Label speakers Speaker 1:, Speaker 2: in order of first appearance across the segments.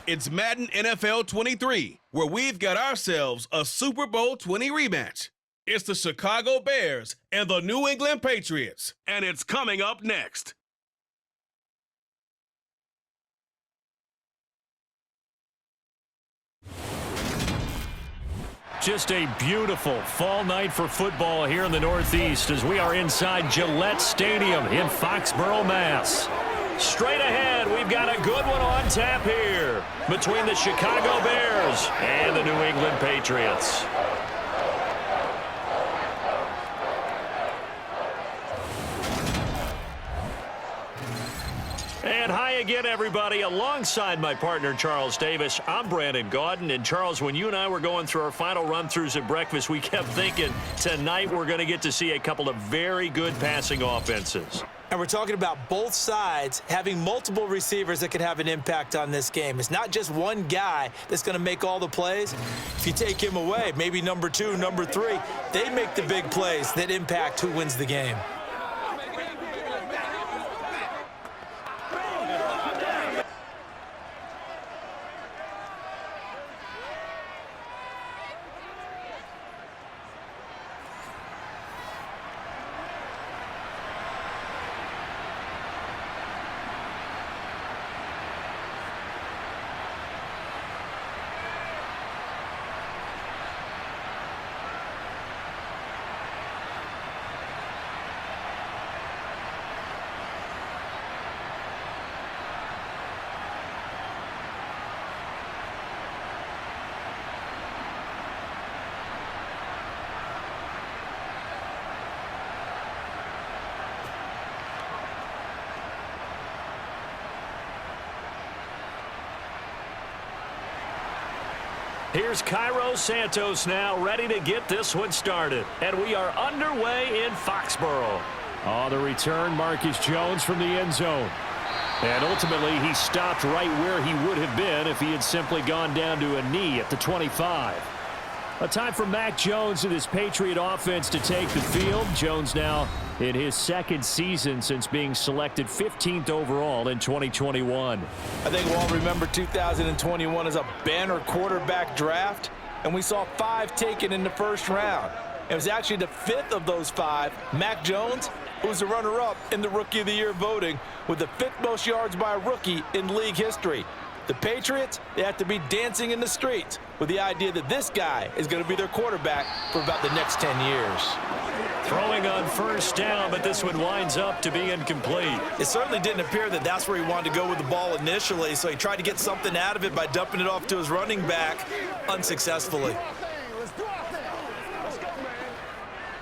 Speaker 1: It's Madden NFL 23, where we've got ourselves a Super Bowl 20 rematch. It's the Chicago Bears and the New England Patriots, and it's coming up next.
Speaker 2: Just a beautiful fall night for football here in the Northeast as we are inside Gillette Stadium in Foxborough, Mass. Straight ahead, we've got a good one on tap here between the Chicago Bears and the New England Patriots. And hi again, everybody. Alongside my partner, Charles Davis, I'm Brandon Gaudin. And, Charles, when you and I were going through our final run-throughs at breakfast, we kept thinking tonight we're going to get to see a couple of very good passing offenses.
Speaker 3: And we're talking about both sides having multiple receivers that can have an impact on this game. It's not just one guy that's going to make all the plays. If you take him away, maybe number 2, number 3, they make the big plays that impact who wins the game.
Speaker 2: Here's Cairo Santos now ready to get this one started. And we are underway in Foxborough. On the return, Marcus Jones from the end zone. And ultimately, he stopped right where he would have been if he had simply gone down to a knee at the 25. A time for Mac Jones and his Patriot offense to take the field. Jones now in his second season since being selected 15th overall in 2021.
Speaker 3: I think we'll all remember 2021 as a banner quarterback draft, and we saw 5 taken in the first round. It was actually the 5th of those 5, Mac Jones, who was the runner-up in the Rookie of the Year voting with the 5th most yards by a rookie in league history. The Patriots, they have to be dancing in the streets with the idea that this guy is going to be their quarterback for about the next 10 years.
Speaker 2: Throwing on first down, but this one winds up to be incomplete.
Speaker 3: It certainly didn't appear that that's where he wanted to go with the ball initially, so he tried to get something out of it by dumping it off to his running back unsuccessfully.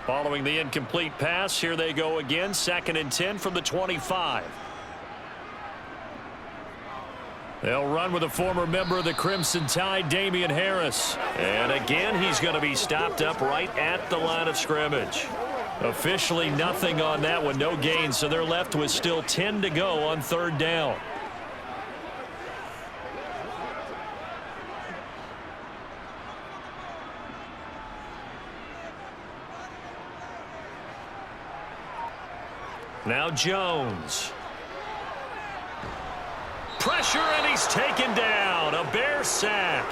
Speaker 2: Following the incomplete pass, here they go again, 2nd and 10 from the 25. They'll run with a former member of the Crimson Tide, Damian Harris. And again, he's going to be stopped up right at the line of scrimmage. Officially nothing on that one, no gain, so they're left with still 10 to go on 3rd down. Now Jones. Pressure, and he's taken down. A Bear sack.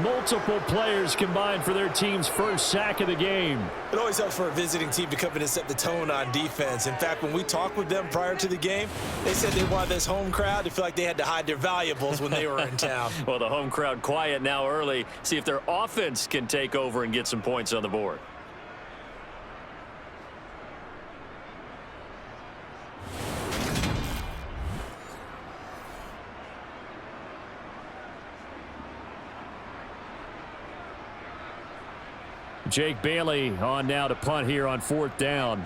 Speaker 2: Multiple players combined for their team's first sack of the game.
Speaker 3: It always helps for a visiting team to come in and set the tone on defense. In fact, when we talked with them prior to the game, they said they wanted this home crowd to feel like they had to hide their valuables when they were in town.
Speaker 2: Well, the home crowd quiet now early. See if their offense can take over and get some points on the board. Jake Bailey on now to punt here on 4th down.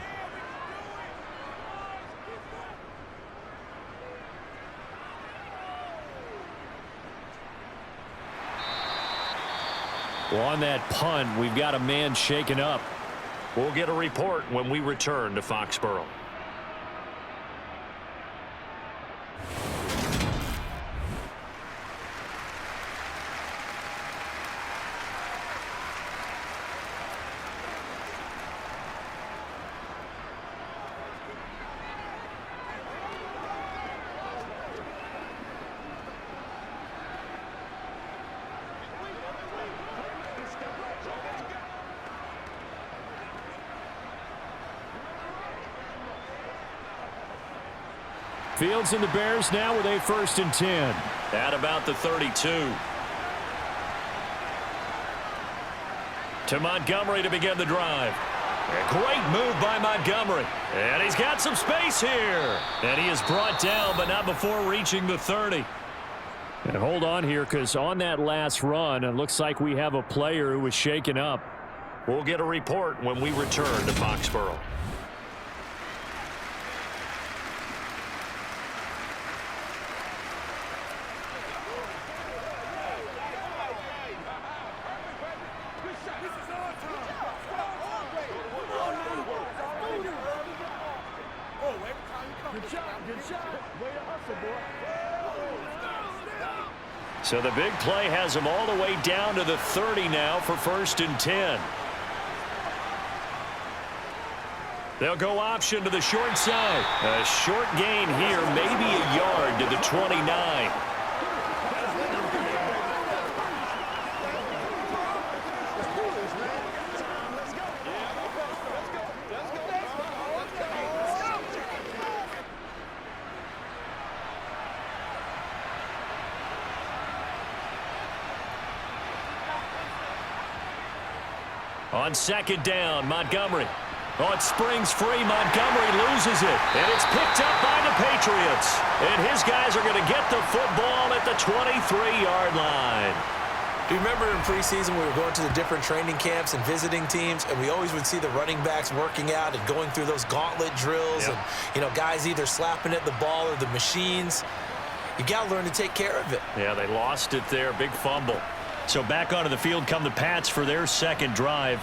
Speaker 2: Well, on that punt, we've got a man shaken up. We'll get a report when we return to Foxborough. Fields and the Bears now with a 1st and 10. At about the 32. To Montgomery to begin the drive. A great move by Montgomery. And he's got some space here. And he is brought down, but not before reaching the 30. And hold on here, because on that last run, it looks like we have a player who was shaken up. We'll get a report when we return to Foxborough. So the big play has him all the way down to the 30 now for 1st and 10. They'll go option to the short side. A short gain here, maybe a yard to the 29. On 2nd down, Montgomery. Oh, it springs free. Montgomery loses it. And it's picked up by the Patriots. And his guys are going to get the football at the 23-yard line.
Speaker 3: Do you remember in preseason we were going to the different training camps and visiting teams, and we always would see the running backs working out and going through those gauntlet drills,
Speaker 2: Yep.
Speaker 3: and, you know, guys either slapping at the ball or the machines. You got to learn to take care of it.
Speaker 2: Yeah, they lost it there. Big fumble. So back onto the field come the Pats for their 2nd drive.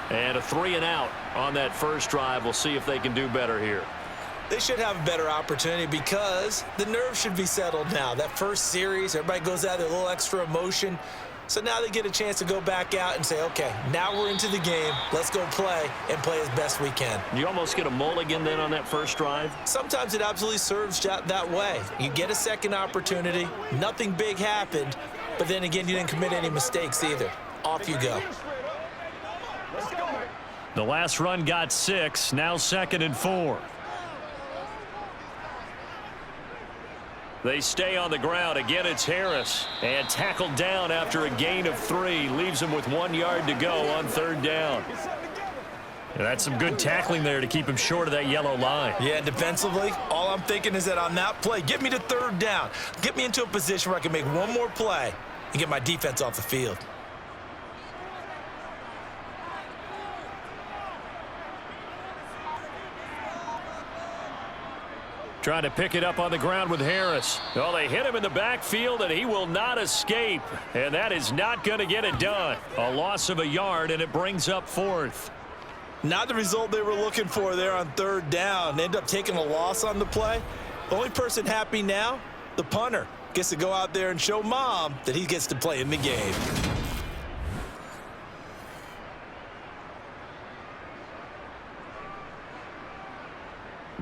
Speaker 2: And a 3-and-out on that 1st drive. We'll see if they can do better here.
Speaker 3: They should have a better opportunity because the nerves should be settled now. That first series, everybody goes out there, a little extra emotion. So now they get a chance to go back out and say, okay, now we're into the game. Let's go play and play as best we can.
Speaker 2: You almost get a mulligan then on that 1st drive?
Speaker 3: Sometimes it absolutely serves that way. You get a second opportunity. Nothing big happened. But then again, you didn't commit any mistakes either. Off you go.
Speaker 2: The last run got 6. Now 2nd and 4. They stay on the ground. Again, it's Harris. And tackled down after a gain of 3. Leaves him with 1 yard to go on 3rd down. And that's some good tackling there to keep him short of that yellow line.
Speaker 3: Yeah, defensively, all I'm thinking is that on that play, get me to 3rd down. Get me into a position where I can make one more play and get my defense off the field.
Speaker 2: Trying to pick it up on the ground with Harris. Oh, they hit him in the backfield, and he will not escape. And that is not going to get it done. A loss of a yard, and it brings up 4th.
Speaker 3: Not the result they were looking for there on 3rd down. They end up taking a loss on the play. The only person happy now, the punter, gets to go out there and show mom that he gets to play in the game.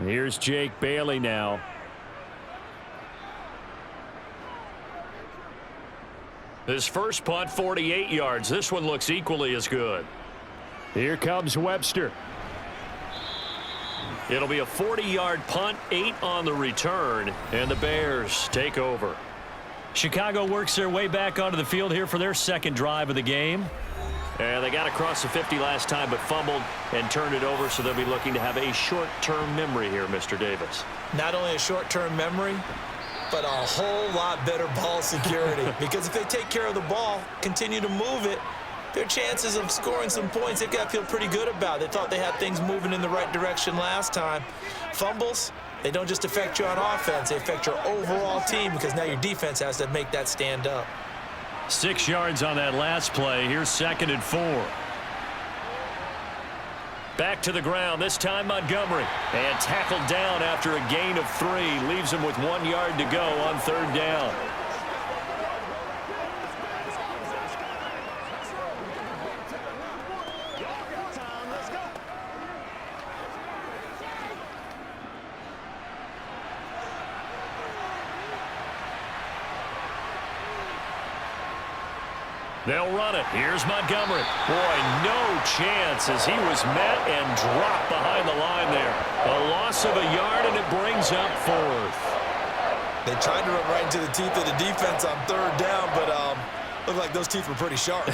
Speaker 2: Here's Jake Bailey now. His first punt, 48 yards. This one looks equally as good. Here comes Webster. It'll be a 40-yard punt, 8 on the return, and the Bears take over. Chicago works their way back onto the field here for their 2nd drive of the game. And they got across the 50 last time, but fumbled and turned it over, so they'll be looking to have a short-term memory here, Mr. Davis.
Speaker 3: Not only a short-term memory, but a whole lot better ball security. Because if they take care of the ball, continue to move it, their chances of scoring some points, they've got to feel pretty good about. They thought they had things moving in the right direction last time. Fumbles, they don't just affect you on offense, they affect your overall team because now your defense has to make that stand up.
Speaker 2: 6 yards on that last play. Here's 2nd and 4. Back to the ground, this time Montgomery. And tackled down after a gain of 3. Leaves him with 1 yard to go on 3rd down. They'll run it. Here's Montgomery. Boy, no chance as he was met and dropped behind the line there. A loss of a yard, and it brings up fourth.
Speaker 3: They tried to run right into the teeth of the defense on third down, but looked like those teeth were pretty sharp.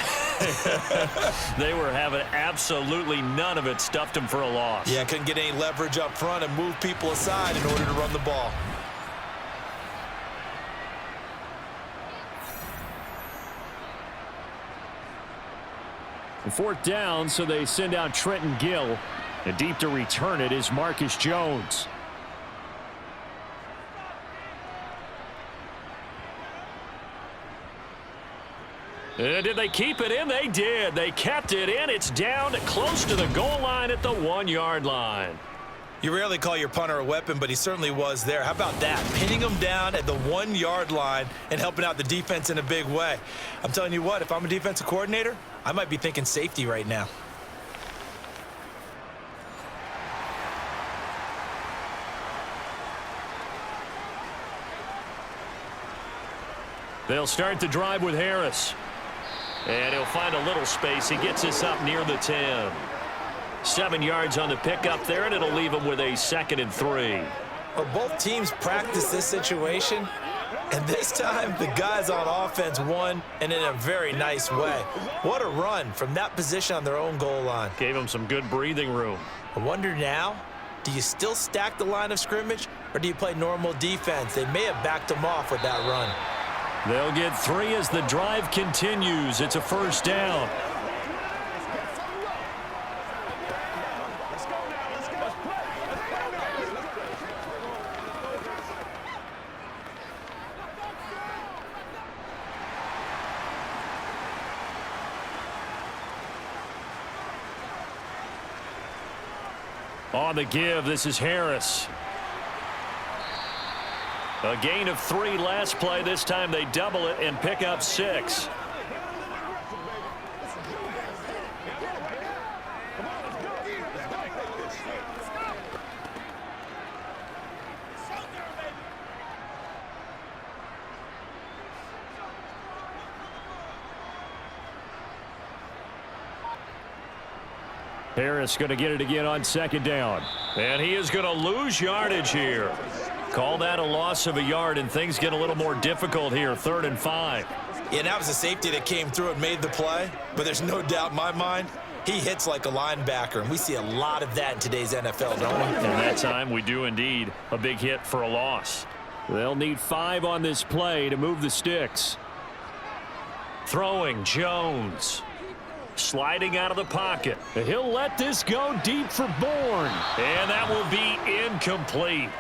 Speaker 2: They were having absolutely none of it. Stuffed them for a loss.
Speaker 3: Yeah, couldn't get any leverage up front and move people aside in order to run the ball.
Speaker 2: Fourth down, so they send out Trenton Gill. And deep to return it is Marcus Jones. Did they keep it in? They did. They kept it in. It's down close to the goal line at the 1-yard line.
Speaker 3: You rarely call your punter a weapon, but he certainly was there. How about that? Pinning him down at the 1-yard line and helping out the defense in a big way. I'm telling you what, if I'm a defensive coordinator, I might be thinking safety right now.
Speaker 2: They'll start the drive with Harris. And he'll find a little space. He gets us up near the 10. 7 yards on the pickup there, and it'll leave him with a 2nd and 3.
Speaker 3: Well, both teams practice this situation, and this time the guys on offense won, and in a very nice way. What a run from that position on their own goal line.
Speaker 2: Gave him some good breathing room.
Speaker 3: I wonder now, do you still stack the line of scrimmage, or do you play normal defense? They may have backed them off with that run.
Speaker 2: They'll get 3 as the drive continues. It's a first down. On the give, this is Harris. A gain of 3 last play. This time they double it and pick up 6. Harris going to get it again on 2nd down. And he is going to lose yardage here. Call that a loss of a yard, and things get a little more difficult here. 3rd and 5.
Speaker 3: Yeah, that was a safety that came through and made the play, but there's no doubt in my mind he hits like a linebacker, and we see a lot of that in today's NFL, don't we?
Speaker 2: And that time we do indeed. A big hit for a loss. They'll need 5 on this play to move the sticks. Throwing Jones. Sliding out of the pocket. He'll let this go deep for Bourne. And that will be incomplete.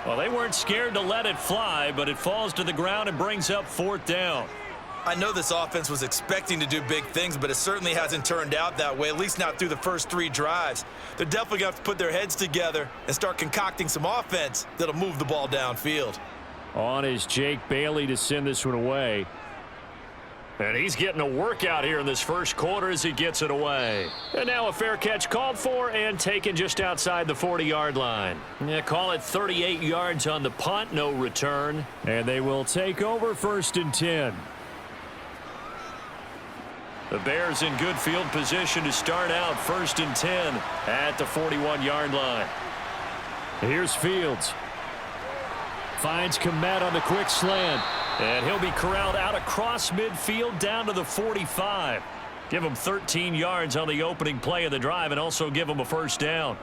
Speaker 2: Well, they weren't scared to let it fly, but it falls to the ground and brings up 4th down.
Speaker 3: I know this offense was expecting to do big things, but it certainly hasn't turned out that way, at least not through the first 3 drives. They're definitely going to have to put their heads together and start concocting some offense that'll move the ball downfield.
Speaker 2: On is Jake Bailey to send this one away. And he's getting a workout here in this first quarter as he gets it away. And now a fair catch called for and taken just outside the 40-yard line. Yeah, call it 38 yards on the punt, no return. And they will take over 1st and 10. The Bears in good field position to start out 1st and 10 at the 41-yard line. Here's Fields. Finds Kmet on the quick slant. And he'll be corralled out across midfield down to the 45. Give him 13 yards on the opening play of the drive and also give him a 1st down.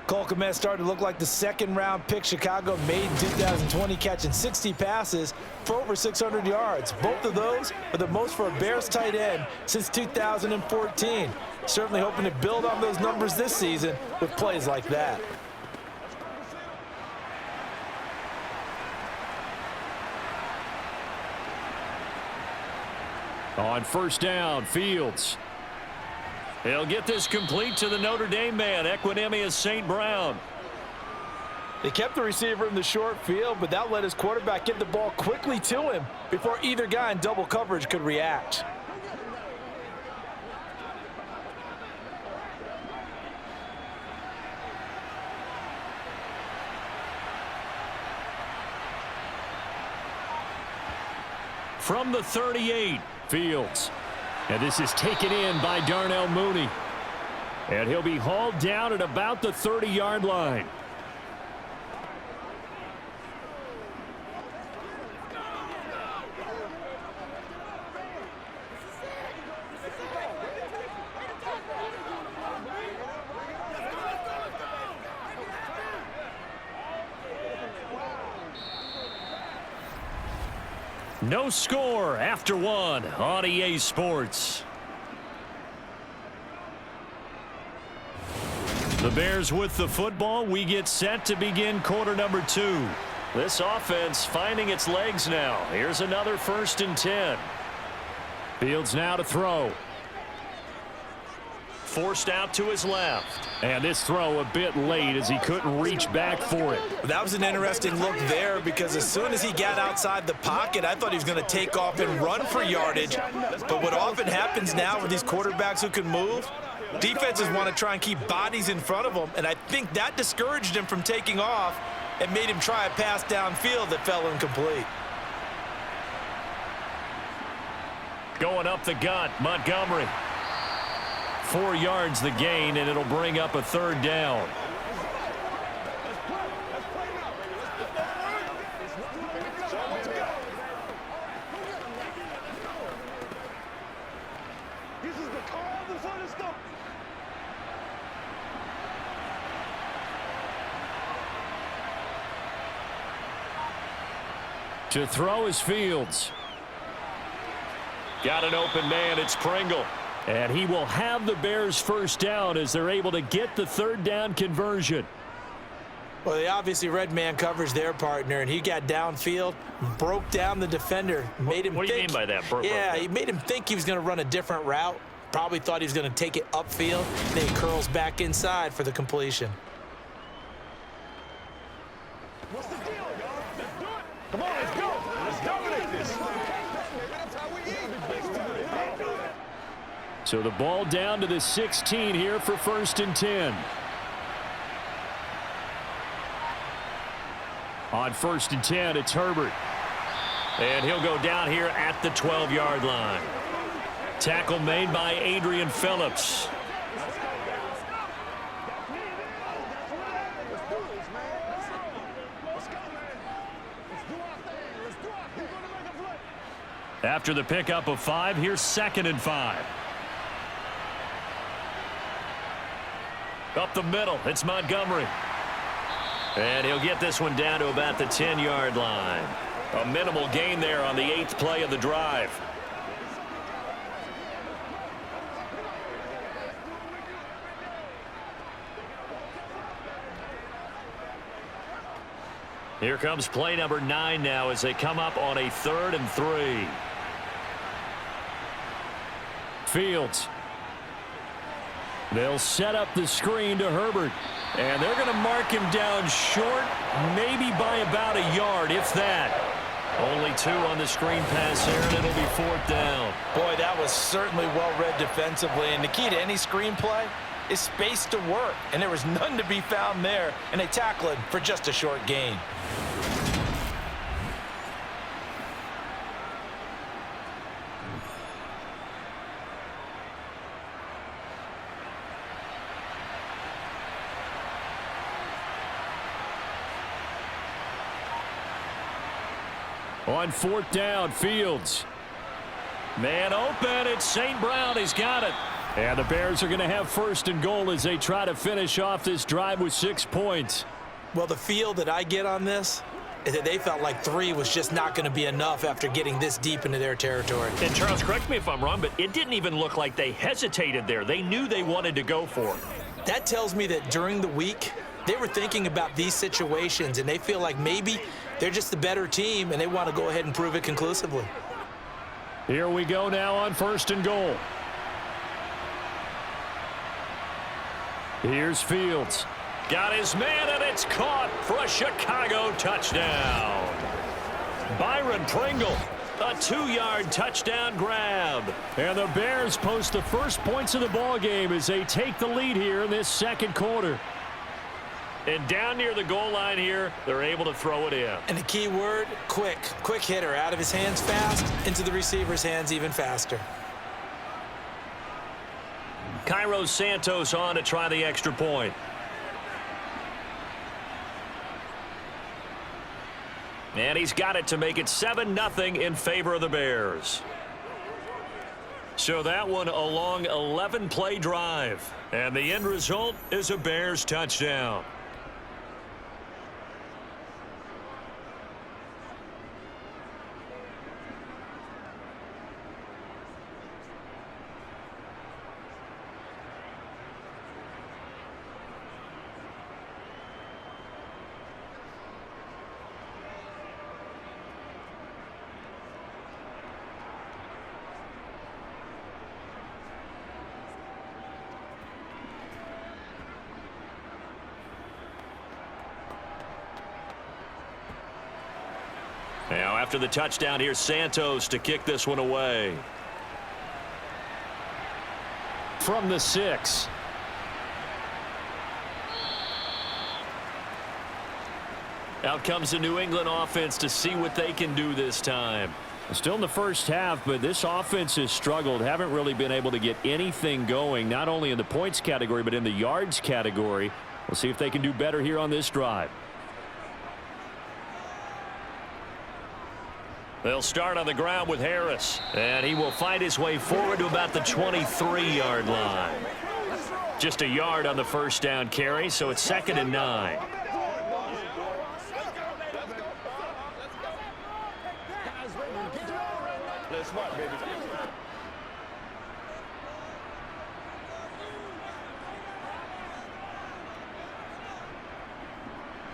Speaker 3: Cole Kmet started to look like the 2nd-round pick Chicago made in 2020, catching 60 passes for over 600 yards. Both of those are the most for a Bears tight end since 2014. Certainly hoping to build on those numbers this season with plays like that.
Speaker 2: On 1st down, Fields. He'll get this complete to the Notre Dame man, Equinemius St. Brown.
Speaker 3: They kept the receiver in the short field, but that let his quarterback get the ball quickly to him before either guy in double coverage could react.
Speaker 2: From the 38, Fields. And this is taken in by Darnell Mooney. And he'll be hauled down at about the 30-yard line. No score after one on EA Sports. The Bears with the football. We get set to begin quarter number 2. This offense finding its legs now. Here's another 1st and 10. Fields now to throw. Forced out to his left. And this throw a bit late as he couldn't reach back for it.
Speaker 3: That was an interesting look there because as soon as he got outside the pocket, I thought he was going to take off and run for yardage. But what often happens now with these quarterbacks who can move, defenses want to try and keep bodies in front of them, and I think that discouraged him from taking off and made him try a pass downfield that fell incomplete.
Speaker 2: Going up the gut, Montgomery. 4 yards the gain, and it'll bring up a 3rd down. To throw is Fields. Got an open man, it's Pringle. And he will have the Bears 1st down as they're able to get the 3rd down conversion.
Speaker 3: Well, they obviously read man coverage their partner, and he got downfield, broke down the defender, made him
Speaker 2: What do you mean by that?
Speaker 3: He made him think he was going to run a different route. Probably thought he was going to take it upfield. Then he curls back inside for the completion.
Speaker 4: What's the deal, y'all? Let's do it. Come on, let's go. Let's dominate this. That's how we eat.
Speaker 2: So the ball down to the 16 here for 1st and 10. On 1st and 10, it's Herbert. And he'll go down here at the 12-yard line. Tackle made by Adrian Phillips. After the pickup of 5, here's 2nd and 5. Up the middle, it's Montgomery. And he'll get this one down to about the 10-yard line. A minimal gain there on the 8th play of the drive. Here comes play number 9 now as they come up on a 3rd and 3. Fields. They'll set up the screen to Herbert. And they're going to mark him down short, maybe by about a yard, if that. Only 2 on the screen pass here, and it'll be 4th down.
Speaker 3: Boy, that was certainly well-read defensively. And the key to any screen play is space to work. And there was none to be found there. And they tackle it for just a short gain.
Speaker 2: On 4th down, Fields. Man open, it's St. Brown. He's got it. And the Bears are going to have 1st and goal as they try to finish off this drive with 6 points.
Speaker 3: Well, the feel that I get on this is that they felt like 3 was just not going to be enough after getting this deep into their territory.
Speaker 2: And Charles, correct me if I'm wrong, but it didn't even look like they hesitated there. They knew they wanted to go for it.
Speaker 3: That tells me that during the week, they were thinking about these situations, and they feel like maybe they're just the better team, and they want to go ahead and prove it conclusively.
Speaker 2: Here we go now on 1st and goal. Here's Fields. Got his man, and it's caught for a Chicago touchdown. Byron Pringle, a 2-yard touchdown grab. And the Bears post the first points of the ball game as they take the lead here in this 2nd quarter. And down near the goal line here, they're able to throw it in.
Speaker 3: And the key word, quick. Quick hitter, out of his hands fast, into the receiver's hands even faster.
Speaker 2: Cairo Santos on to try the extra point. And he's got it to make it 7-0 in favor of the Bears. So that one a long 11-play drive. And the end result is a Bears touchdown. Now after the touchdown, here's Santos to kick this one away. From the 6. Out comes the New England offense to see what they can do this time. Still in the first half, but this offense has struggled. Haven't really been able to get anything going, not only in the points category, but in the yards category. We'll see if they can do better here on this drive. They'll start on the ground with Harris, and he will find his way forward to about the 23-yard line. Just a yard on the first down carry, so it's 2nd and 9.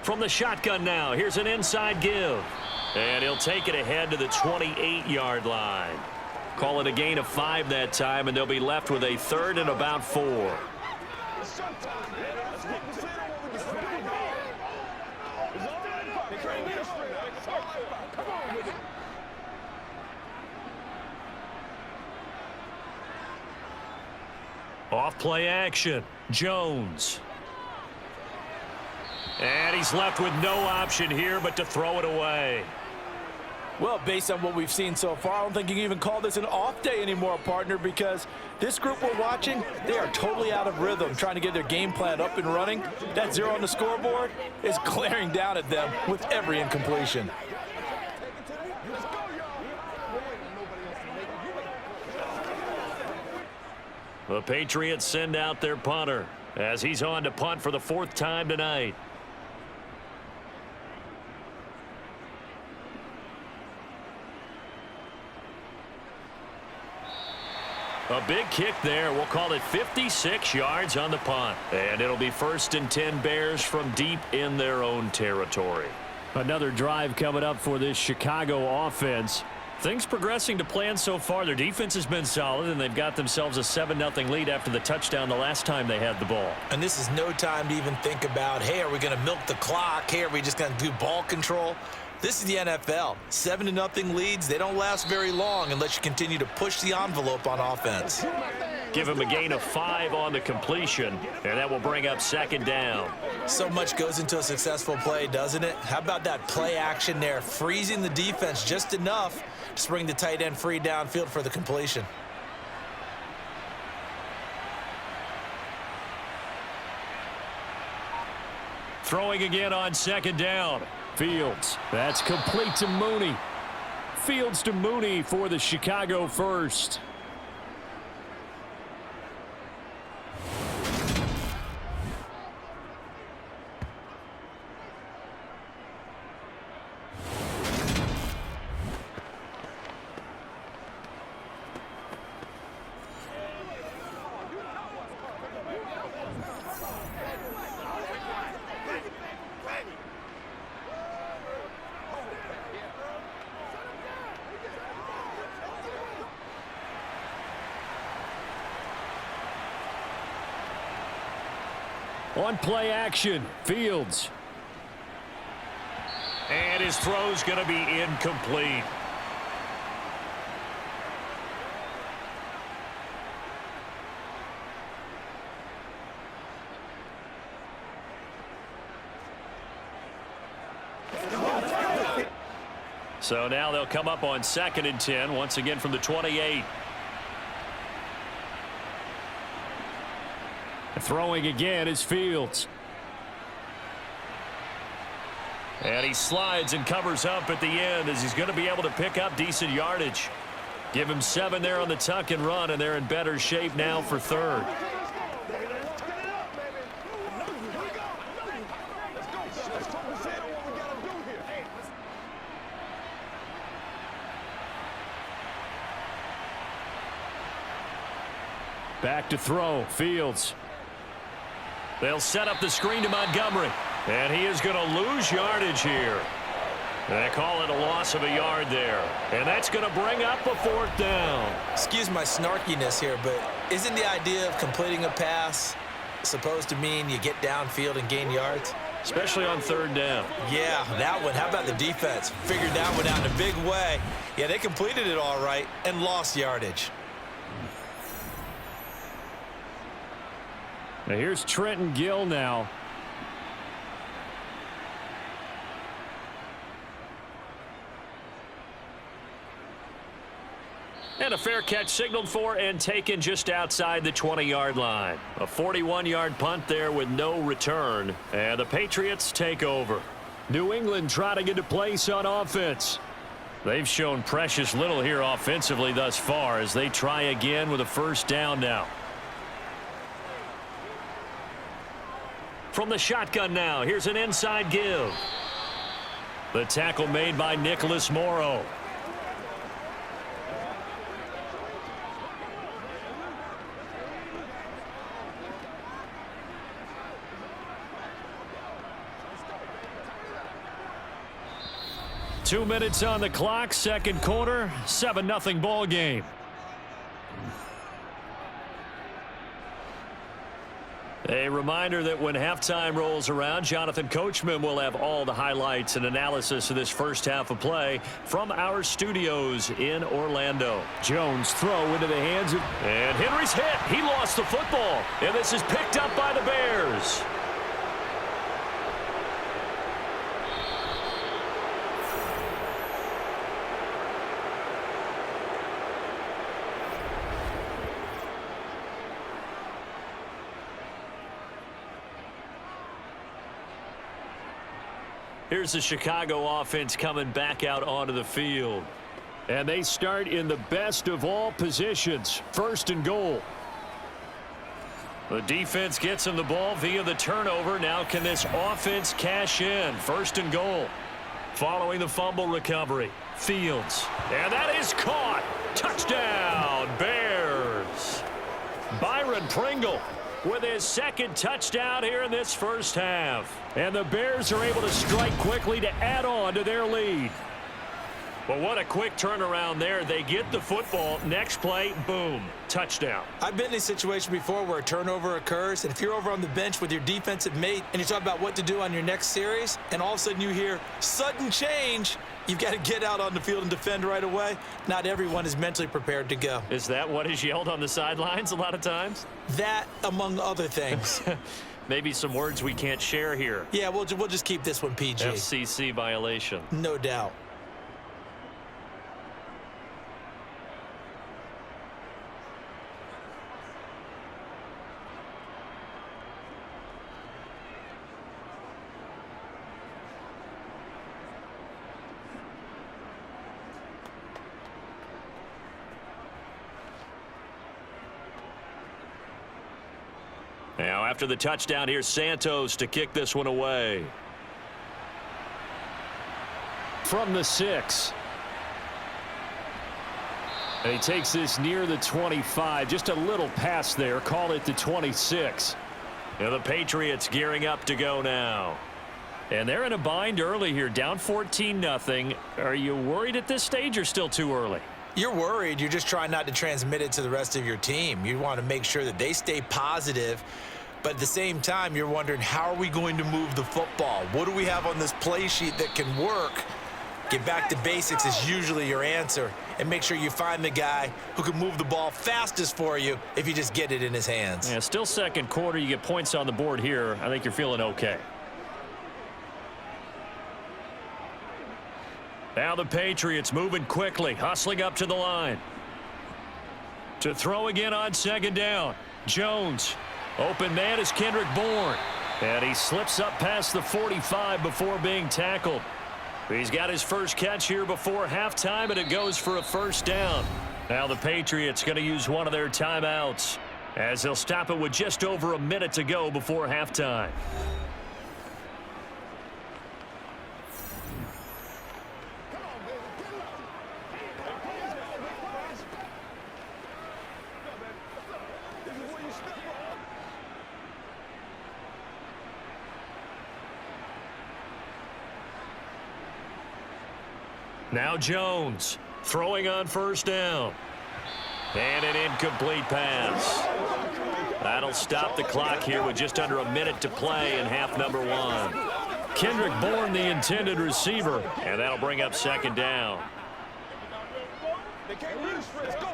Speaker 2: From the shotgun now, here's an inside give. And he'll take it ahead to the 28-yard line. Call it a gain of 5 that time, and they'll be left with a 3rd and about 4. Off play action. Jones. And he's left with no option here but to throw it away.
Speaker 3: Well, based on what we've seen so far, I don't think you can even call this an off day anymore, partner, because this group we're watching, they are totally out of rhythm, trying to get their game plan up and running. That 0 on the scoreboard is glaring down at them with every incompletion.
Speaker 2: The Patriots send out their punter as he's on to punt for the 4th time tonight. A big kick there. We'll call it 56 yards on the punt. And it'll be 1st and 10 Bears from deep in their own territory. Another drive coming up for this Chicago offense. Things progressing to plan so far. Their defense has been solid, and they've got themselves a 7-0 lead after the touchdown the last time they had the ball.
Speaker 3: And this is no time to even think about, hey, are we going to milk the clock? Hey, are we just going to do ball control? This is the NFL. 7-0 leads, they don't last very long unless you continue to push the envelope on offense.
Speaker 2: Give him a gain of 5 on the completion, and that will bring up 2nd down.
Speaker 3: So much goes into a successful play, doesn't it? How about that play action there, freezing the defense just enough to bring the tight end free downfield for the completion.
Speaker 2: Throwing again on 2nd down. Fields. That's complete to Mooney. Fields to Mooney for the Chicago first. On play action, Fields. And his throw's going to be incomplete. So now they'll come up on 2nd and 10, once again from the 28. Throwing again is Fields. And he slides and covers up at the end as he's going to be able to pick up decent yardage. Give him 7 there on the tuck and run, and they're in better shape now for third. Back to throw, Fields. They'll set up the screen to Montgomery. And he is going to lose yardage here. They call it a loss of a yard there. And that's going to bring up a 4th down.
Speaker 3: Excuse my snarkiness here, but isn't the idea of completing a pass supposed to mean you get downfield and gain yards?
Speaker 2: Especially on 3rd down.
Speaker 3: Yeah, that one. How about the defense? Figured that one out in a big way. Yeah, they completed it all right and lost yardage.
Speaker 2: Now here's Trenton Gill now. And a fair catch signaled for and taken just outside the 20-yard line. A 41-yard punt there with no return. And the Patriots take over. New England trotting into place on offense. They've shown precious little here offensively thus far as they try again with a 1st down now. From the shotgun now, here's an inside give. The tackle made by Nicholas Morrow. Two minutes on the clock, 2nd quarter, 7-0 ball game. A reminder that when halftime rolls around, Jonathan Coachman will have all the highlights and analysis of this first half of play from our studios in Orlando. Jones throw into the hands of... And Henry's hit. He lost the football. And this is picked up by the Bears. Here's the Chicago offense coming back out onto the field. And they start in the best of all positions, 1st and goal. The defense gets him the ball via the turnover. Now can this offense cash in? 1st and goal. Following the fumble recovery, Fields. And that is caught. Touchdown, Bears. Byron Pringle with his 2nd touchdown here in this first half. And the Bears are able to strike quickly to add on to their lead. Well, what a quick turnaround there. They get the football. Next play, boom, touchdown.
Speaker 3: I've been in a situation before where a turnover occurs, and if you're over on the bench with your defensive mate and you're talking about what to do on your next series, and all of a sudden you hear sudden change, you've got to get out on the field and defend right away. Not everyone is mentally prepared to go.
Speaker 2: Is that what is yelled on the sidelines a lot of times?
Speaker 3: That, among other things.
Speaker 2: Maybe some words we can't share here.
Speaker 3: Yeah, we'll just keep this one PG.
Speaker 2: FCC violation.
Speaker 3: No doubt.
Speaker 2: Now after the touchdown, here's Santos to kick this one away. From the 6. And he takes this near the 25. Just a little pass there. Call it the 26. And the Patriots gearing up to go now. And they're in a bind early here. Down 14-0. Are you worried at this stage or still too early?
Speaker 3: You're worried. You're just trying not to transmit it to the rest of your team. You want to make sure that they stay positive. But at the same time, you're wondering, how are we going to move the football? What do we have on this play sheet that can work? Get back to basics is usually your answer. And make sure you find the guy who can move the ball fastest for you if you just get it in his hands.
Speaker 2: Yeah, still 2nd quarter. You get points on the board here. I think you're feeling okay. Now the Patriots moving quickly, hustling up to the line. To throw again on 2nd down. Jones. Open man is Kendrick Bourne. And he slips up past the 45 before being tackled. He's got his first catch here before halftime, and it goes for a first down. Now the Patriots going to use one of their timeouts as they'll stop it with just over a minute to go before halftime. Now Jones throwing on first down. And an incomplete pass. That'll stop the clock here with just under a minute to play in half number one. Kendrick Bourne, the intended receiver, and that'll bring up second down.
Speaker 4: They can't reach. Let's go.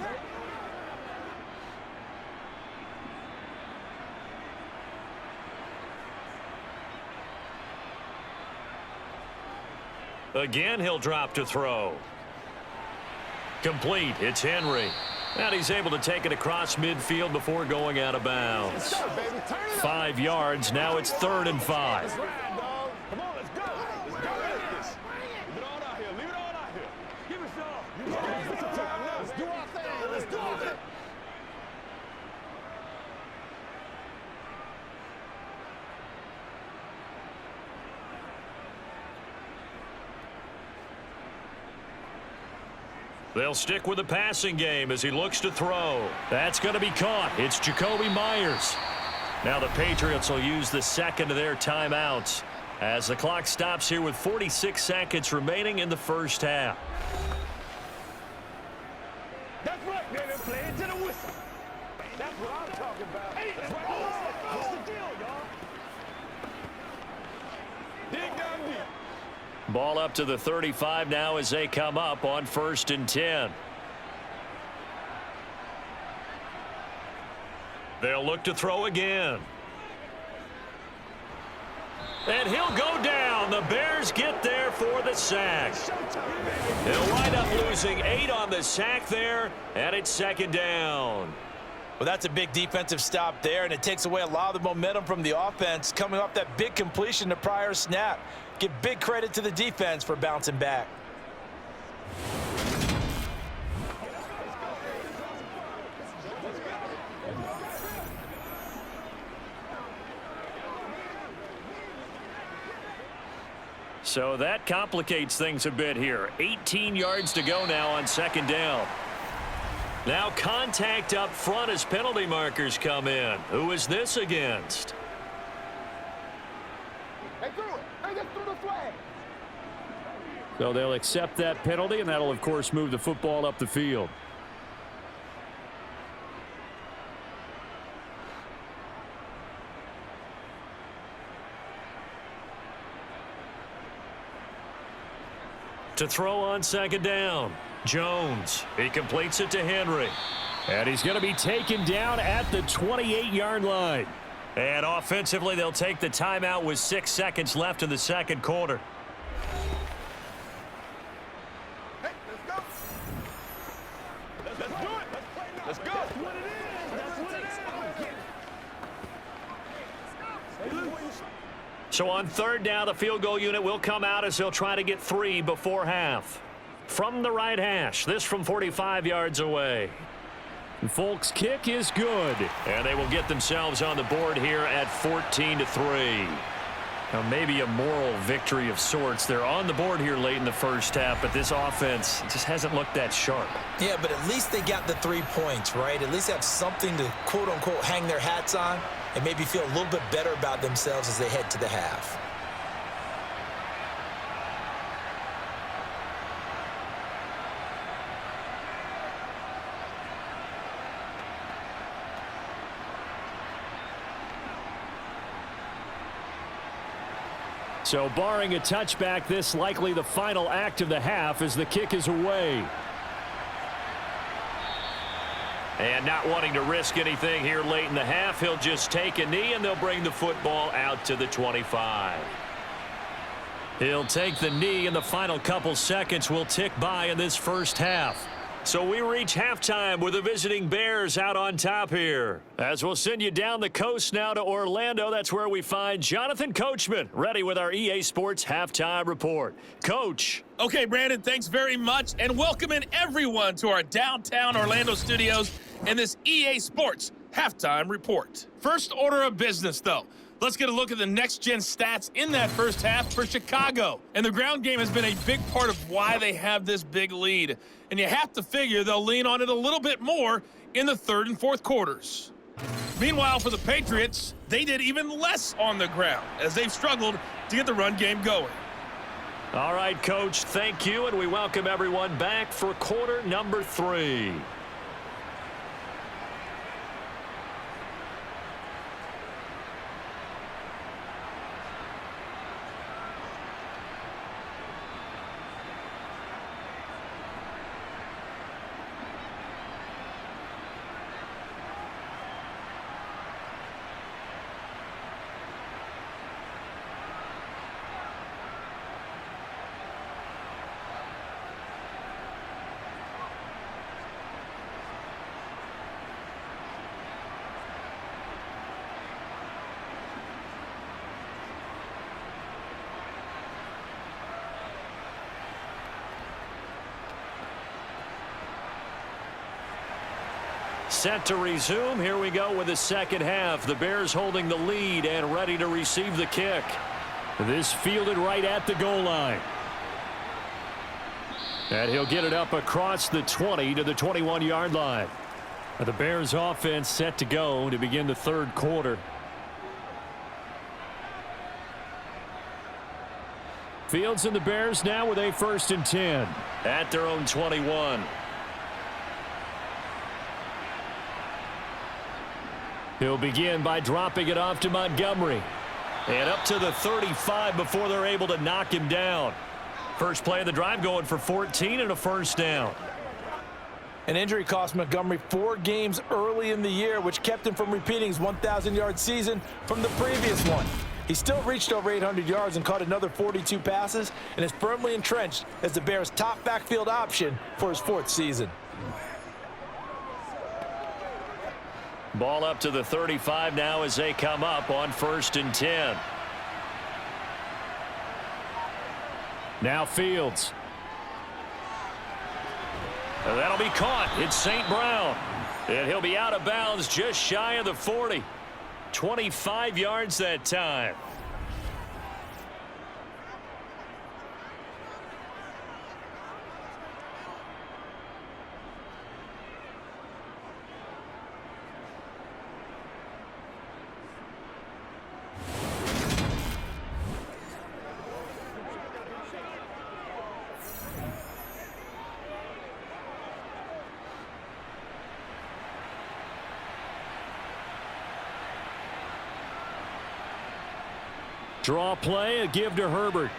Speaker 2: Again, he'll drop to throw. Complete. It's Henry. And he's able to take it across midfield before going out of bounds. 5 yards. Now it's 3rd and 5.
Speaker 4: Come on, let's go. Let's go. Leave it all out here. Leave it all out here. Give it some. Let's do our thing. Let's do it.
Speaker 2: They'll stick with the passing game as he looks to throw. That's going to be caught. It's Jacoby Myers. Now the Patriots will use the second of their timeouts as the clock stops here with 46 seconds remaining in the first half.
Speaker 4: That's right, man. They're playing to the whistle. That's what I'm talking about. Hey, that's right. What's the deal, y'all? Dig down deep.
Speaker 2: Ball up to the 35 now as they come up on 1st and 10. They'll look to throw again. And he'll go down. The Bears get there for the sack. They'll wind up losing 8 on the sack there, and it's 2nd down.
Speaker 3: Well, that's a big defensive stop there, and it takes away a lot of the momentum from the offense coming off that big completion the prior snap. Give big credit to the defense for bouncing back.
Speaker 2: So that complicates things a bit here. 18 yards to go now on 2nd down. Now contact up front as penalty markers come in. Who is this against?
Speaker 4: They threw it. They just threw the flag.
Speaker 2: So they'll accept that penalty, and that'll, of course, move the football up the field. To throw on 2nd down. Jones. He completes it to Henry. And he's going to be taken down at the 28-yard line. And offensively, they'll take the timeout with 6 seconds left in the 2nd quarter.
Speaker 4: Hey, let's go. Let's do it. Let's go. That's what it is. That's what it is.
Speaker 2: So on 3rd down, the field goal unit will come out as they'll try to get 3 before half. From the right hash, this from 45 yards away. Folks' kick is good, and they will get themselves on the board here at 14-3. Now maybe a moral victory of sorts. They're on the board here late in the first half, but this offense just hasn't looked that sharp.
Speaker 3: Yeah, but at least they got the 3 points, right? At least have something to, quote-unquote, hang their hats on and maybe feel a little bit better about themselves as they head to the half.
Speaker 2: So barring a touchback, this likely the final act of the half as the kick is away. And not wanting to risk anything here late in the half, he'll just take a knee and they'll bring the football out to the 25. He'll take the knee, and the final couple seconds will tick by in this first half. So we reach halftime with the visiting Bears out on top here. As we'll send you down the coast now to Orlando, that's where we find Jonathan Coachman, ready with our EA Sports Halftime Report. Coach.
Speaker 5: Okay, Brandon, thanks very much, and welcome in everyone to our downtown Orlando studios and this EA Sports Halftime Report. First order of business, though. Let's get a look at the next-gen stats in that first half for Chicago. And the ground game has been a big part of why they have this big lead. And you have to figure they'll lean on it a little bit more in the third and fourth quarters. Meanwhile, for the Patriots, they did even less on the ground as they've struggled to get the run game going.
Speaker 2: All right, Coach, thank you, and we welcome everyone back for quarter number 3. Set to resume. Here we go with the second half. The Bears holding the lead and ready to receive the kick. This fielded right at the goal line. And he'll get it up across the 20 to the 21-yard line. The Bears offense set to go to begin the third quarter. Fields and the Bears now with a 1st and 10 at their own 21. He'll begin by dropping it off to Montgomery. And up to the 35 before they're able to knock him down. First play of the drive going for 14 and a first down.
Speaker 3: An injury cost Montgomery 4 games early in the year, which kept him from repeating his 1,000-yard season from the previous one. He still reached over 800 yards and caught another 42 passes and is firmly entrenched as the Bears' top backfield option for his 4th season.
Speaker 2: Ball up to the 35 now as they come up on 1st and 10. Now Fields. That'll be caught. It's St. Brown. And he'll be out of bounds just shy of the 40. 25 yards that time. Draw play, a give to Herbert.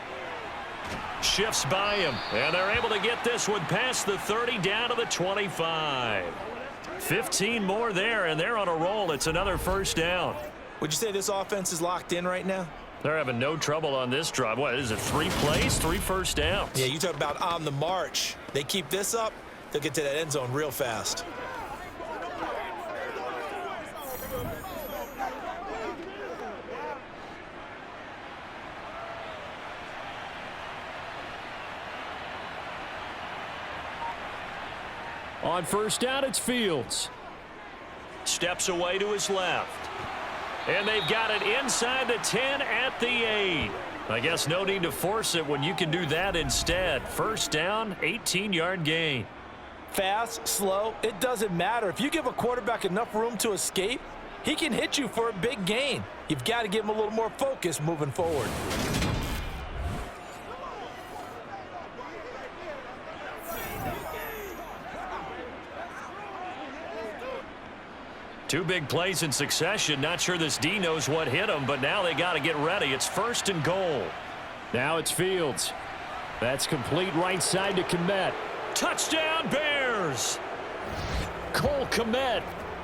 Speaker 2: Shifts by him, and they're able to get this one past the 30 down to the 25. 15 more there, and they're on a roll. It's another first down.
Speaker 3: Would you say this offense is locked in right now?
Speaker 2: They're having no trouble on this drive. What is it, 3 plays, 3 first downs?
Speaker 3: Yeah, you talk about on the march. They keep this up, they'll get to that end zone real fast.
Speaker 2: On first down, it's Fields. Steps away to his left. And they've got it inside the 10 at the 8. I guess no need to force it when you can do that instead. First down, 18-yard gain.
Speaker 3: Fast, slow, it doesn't matter. If you give a quarterback enough room to escape, he can hit you for a big gain. You've got to give him a little more focus moving forward.
Speaker 2: Two big plays in succession. Not sure this D knows what hit him, but now they got to get ready. It's 1st and goal. Now it's Fields. That's complete right side to Kmet. Touchdown Bears! Cole Kmet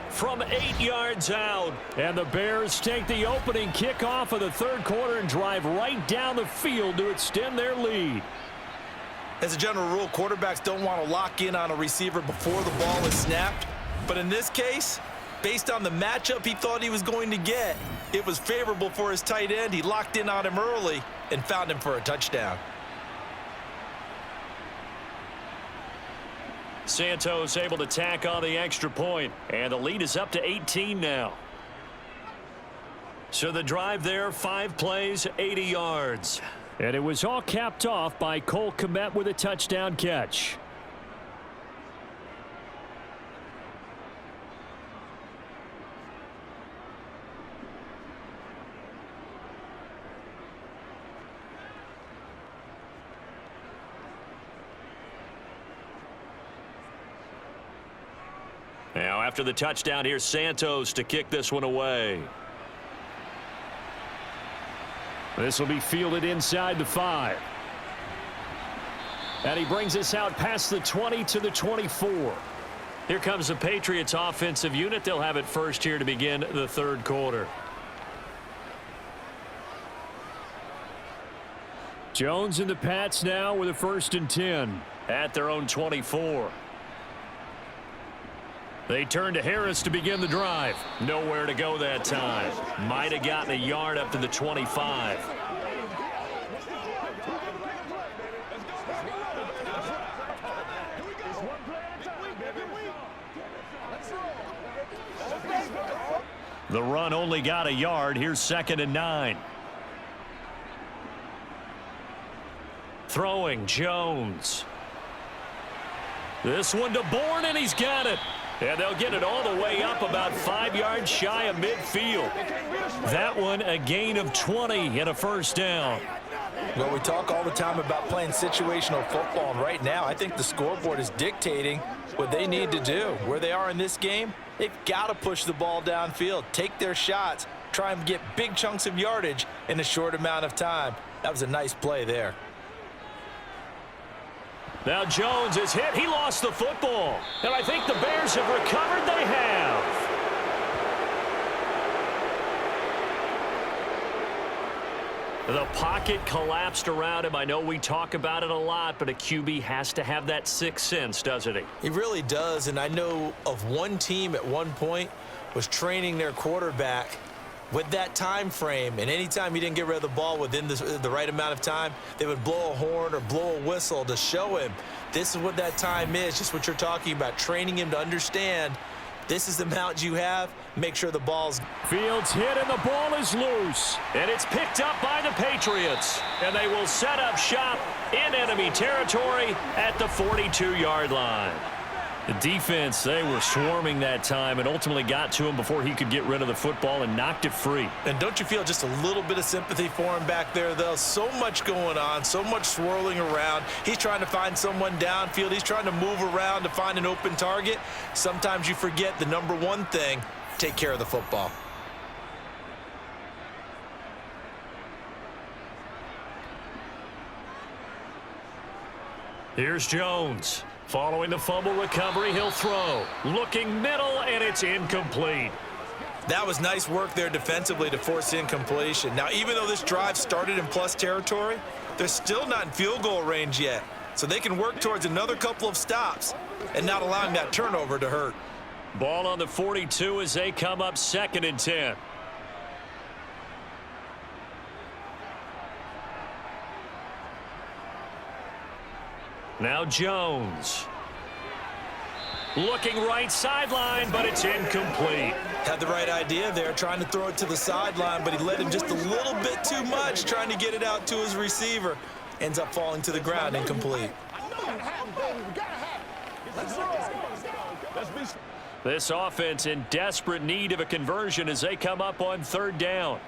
Speaker 2: from 8 yards out. And the Bears take the opening kickoff of the third quarter and drive right down the field to extend their lead.
Speaker 3: As a general rule, quarterbacks don't want to lock in on a receiver before the ball is snapped. But in this case, based on the matchup he thought he was going to get, it was favorable for his tight end. He locked in on him early and found him for a touchdown.
Speaker 2: Santos able to tack on the extra point, and the lead is up to 18 now. So the drive there, 5 plays, 80 yards. And it was all capped off by Cole Kmet with a touchdown catch. Now after the touchdown, here's Santos to kick this one away. This will be fielded inside the 5. And he brings us out past the 20 to the 24. Here comes the Patriots offensive unit. They'll have it first here to begin the third quarter. Jones and the Pats now with a 1st and 10 at their own 24. They turn to Harris to begin the drive. Nowhere to go that time. Might have gotten a yard up to the 25. The run only got a yard. Here's 2nd and 9. Throwing Jones. This one to Bourne, and he's got it. And they'll get it all the way up about 5 yards shy of midfield. That one a gain of 20 and a 1st down.
Speaker 3: Well, we talk all the time about playing situational football, and right now I think the scoreboard is dictating what they need to do. Where they are in this game, they've got to push the ball downfield, take their shots, try and get big chunks of yardage in a short amount of time. That was a nice play there.
Speaker 2: Now Jones is hit. He lost the football. And I think the Bears have recovered. They have. The pocket collapsed around him. I know we talk about it a lot, but a QB has to have that 6th sense, doesn't he?
Speaker 3: He really does, and I know of one team at one point was training their quarterback with that time frame, and anytime he didn't get rid of the ball within the right amount of time, they would blow a horn or blow a whistle to show him this is what that time is, just what you're talking about, training him to understand this is the amount you have. Make sure the ball's...
Speaker 2: Fields hit and the ball is loose. And it's picked up by the Patriots. And they will set up shop in enemy territory at the 42-yard line. The defense, they were swarming that time and ultimately got to him before he could get rid of the football and knocked it free.
Speaker 3: And don't you feel just a little bit of sympathy for him back there, though? So much going on, so much swirling around. He's trying to find someone downfield. He's trying to move around to find an open target. Sometimes you forget the number one thing, take care of the football.
Speaker 2: Here's Jones. Following the fumble recovery, he'll throw. Looking middle, and it's incomplete.
Speaker 3: That was nice work there defensively to force incompletion. Now, even though this drive started in plus territory, they're still not in field goal range yet. So they can work towards another couple of stops and not allowing that turnover to hurt.
Speaker 2: Ball on the 42 as they come up 2nd and 10. Now Jones. Looking right sideline, but it's incomplete.
Speaker 3: Had the right idea there, trying to throw it to the sideline, but he led him just a little bit too much, trying to get it out to his receiver. Ends up falling to the ground, incomplete.
Speaker 2: This offense in desperate need of a conversion as they come up on 3rd down.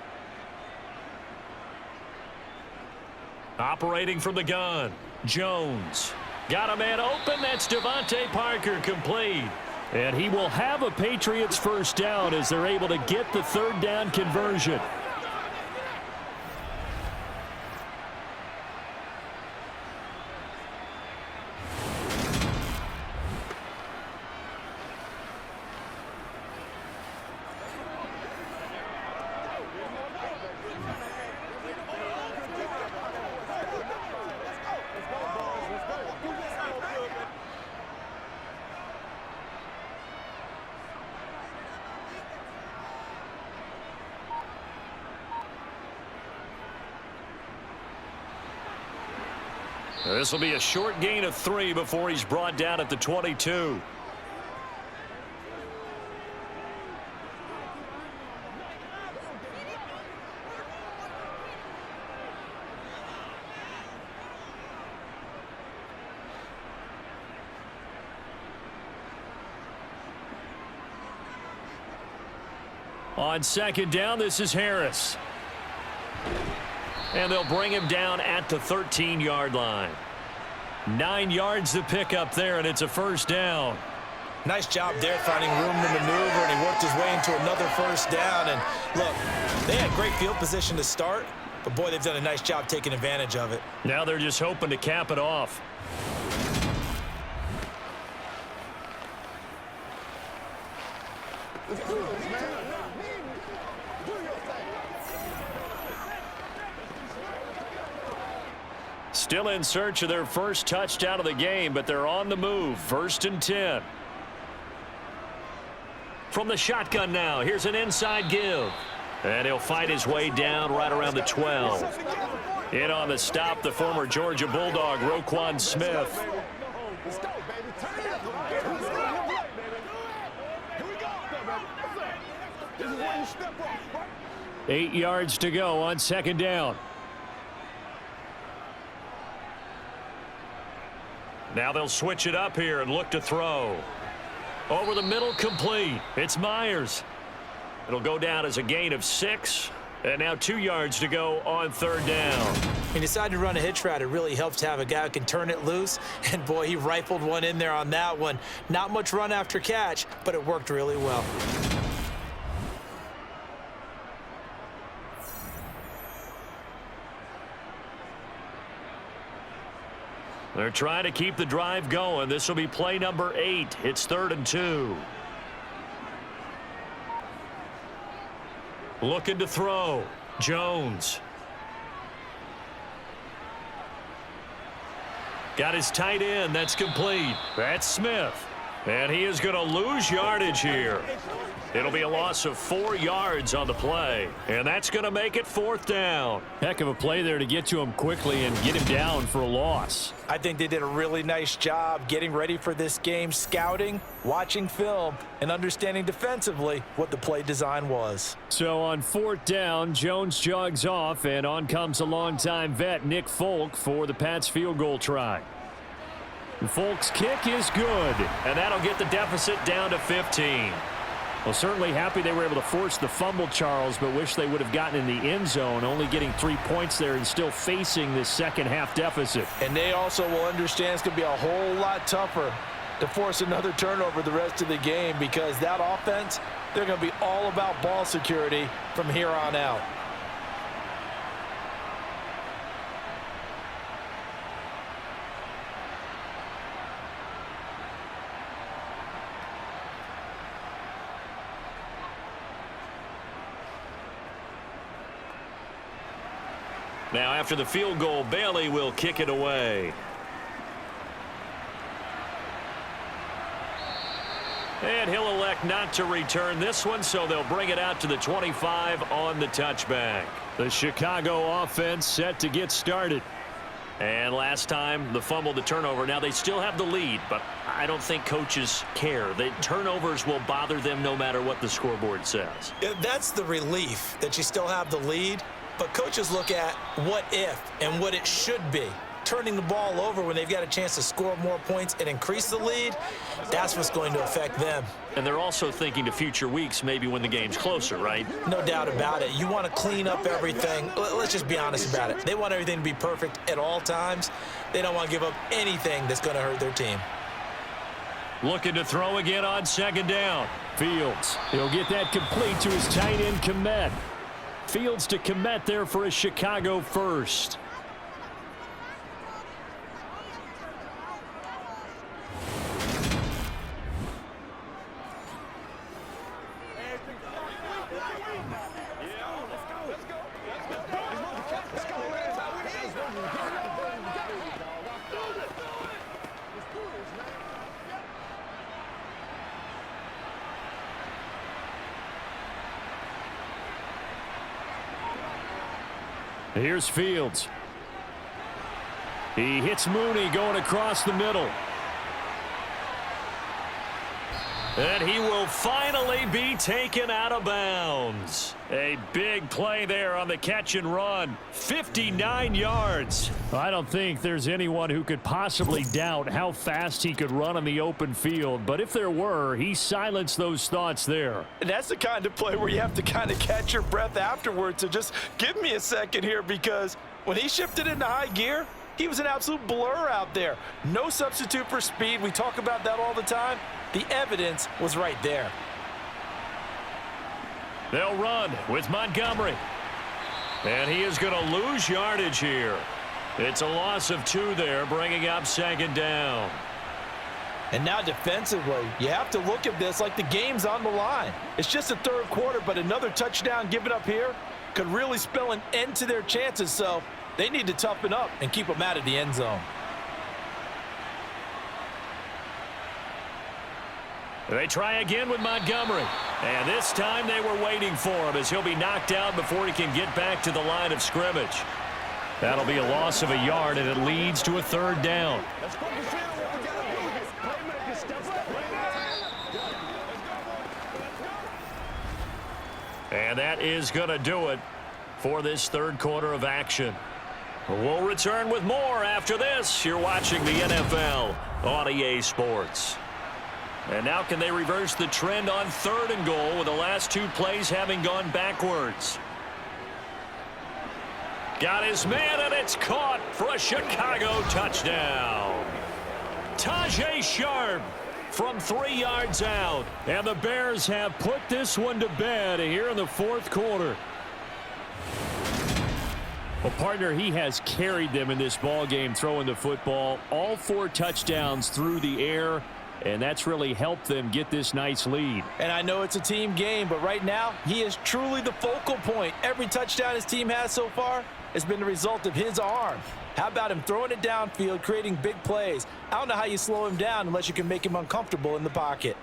Speaker 2: Operating from the gun. Jones. Got a man open. That's Devontae Parker, complete. And he will have a Patriots 1st down as they're able to get the 3rd down conversion. This will be a short gain of 3 before he's brought down at the 22. On second down, this is Harris. And they'll bring him down at the 13-yard line. 9 yards to pick up there, and it's a first down.
Speaker 3: Nice job there finding room to maneuver, and he worked his way into another first down. And look, they had great field position to start, but boy, they've done a nice job taking advantage of it.
Speaker 2: Now they're just hoping to cap it off. Still in search of their first touchdown of the game, but they're on the move. 1st and 10. From the shotgun now, here's an inside give. And he'll fight his way down right around the 12. In on the stop, the former Georgia Bulldog, Roquan Smith.
Speaker 4: Let's go, baby. Turn it up. Here we go. This is where you step up.
Speaker 2: 8 yards to go on second down. Now they'll switch it up here and look to throw. Over the middle, complete. It's Myers. It'll go down as a gain of 6. And now 2 yards to go on third down.
Speaker 3: He decided to run a hitch route. It really helps to have a guy who can turn it loose. And, boy, he rifled one in there on that one. Not much run after catch, but it worked really well.
Speaker 2: They're trying to keep the drive going. This will be play number 8. It's 3rd and 2. Looking to throw. Jones. Got his tight end. That's complete. That's Smith. And he is going to lose yardage here. It'll be a loss of 4 yards on the play. And that's going to make it 4th down.
Speaker 6: Heck of a play there to get to him quickly and get him down for a loss.
Speaker 3: I think they did a really nice job getting ready for this game, scouting, watching film, and understanding defensively what the play design was.
Speaker 6: So on 4th down, Jones jogs off, and on comes a longtime vet, Nick Folk, for the Pats field goal try. And Folk's kick is good.
Speaker 2: And that'll get the deficit down to 15.
Speaker 6: Well, certainly happy they were able to force the fumble, Charles, but wish they would have gotten in the end zone, only getting 3 points there and still facing this second half deficit.
Speaker 3: And they also will understand it's going to be a whole lot tougher to force another turnover the rest of the game, because that offense, they're going to be all about ball security from here on out.
Speaker 2: Now, after the field goal, Bailey will kick it away. And he'll elect not to return this one, so they'll bring it out to the 25 on the touchback.
Speaker 6: The Chicago offense set to get started.
Speaker 2: And last time, the fumble, the turnover. Now, they still have the lead, but I don't think coaches care. The turnovers will bother them no matter what the scoreboard says.
Speaker 3: That's the relief, that you still have the lead. But coaches look at what if and what it should be. Turning the ball over when they've got a chance to score more points and increase the lead, that's what's going to affect them.
Speaker 2: And they're also thinking to future weeks, maybe when the game's closer, right?
Speaker 3: No doubt about it. You want to clean up everything. Let's just be honest about it. They want everything to be perfect at all times. They don't want to give up anything that's going to hurt their team.
Speaker 2: Looking to throw again on second down.
Speaker 6: Fields. He'll get that complete to his tight end, Kmet. Fields to Kmet there for a Chicago first. Here's Fields. He hits Mooney going across the middle. And he will finally be taken out of bounds. A big play there on the catch and run. 59 yards. I don't think there's anyone who could possibly doubt how fast he could run on the open field. But if there were, he silenced those thoughts there.
Speaker 3: And that's the kind of play where you have to kind of catch your breath afterwards. So just give me a second here, because when he shifted into high gear, he was an absolute blur out there. No substitute for speed. We talk about that all the time. The evidence was right there.
Speaker 6: They'll run with Montgomery. And he is going to lose yardage here. It's a loss of 2 there, bringing up 2nd down.
Speaker 3: And now defensively, you have to look at this like the game's on the line. It's just the 3rd quarter, but another touchdown given up here could really spell an end to their chances. So they need to toughen up and keep them out of the end zone.
Speaker 6: They try again with Montgomery. And this time they were waiting for him, as he'll be knocked out before he can get back to the line of scrimmage. That'll be a loss of a yard, and it leads to a 3rd down. And that is going to do it for this 3rd quarter of action. We'll return with more after this. You're watching the NFL on EA Sports. And now can they reverse the trend on 3rd and goal with the last 2 plays having gone backwards? Got his man, and it's caught for a Chicago touchdown. Tajay Sharp from 3 yards out. And the Bears have put this one to bed here in the 4th quarter. Well, partner, he has carried them in this ball game throwing the football. All 4 touchdowns through the air. And that's really helped them get this nice lead.
Speaker 3: And I know it's a team game, but right now, he is truly the focal point. Every touchdown his team has so far has been the result of his arm. How about him throwing it downfield, creating big plays? I don't know how you slow him down unless you can make him uncomfortable in the pocket.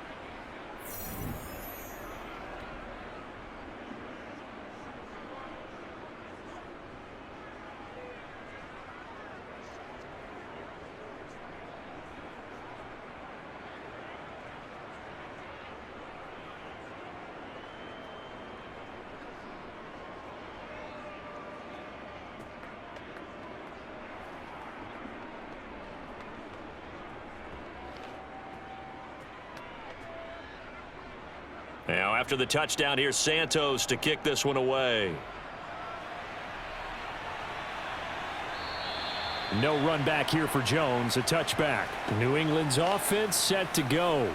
Speaker 6: Now, after the touchdown, here's Santos to kick this one away. No run back here for Jones, a touchback. New England's offense set to go.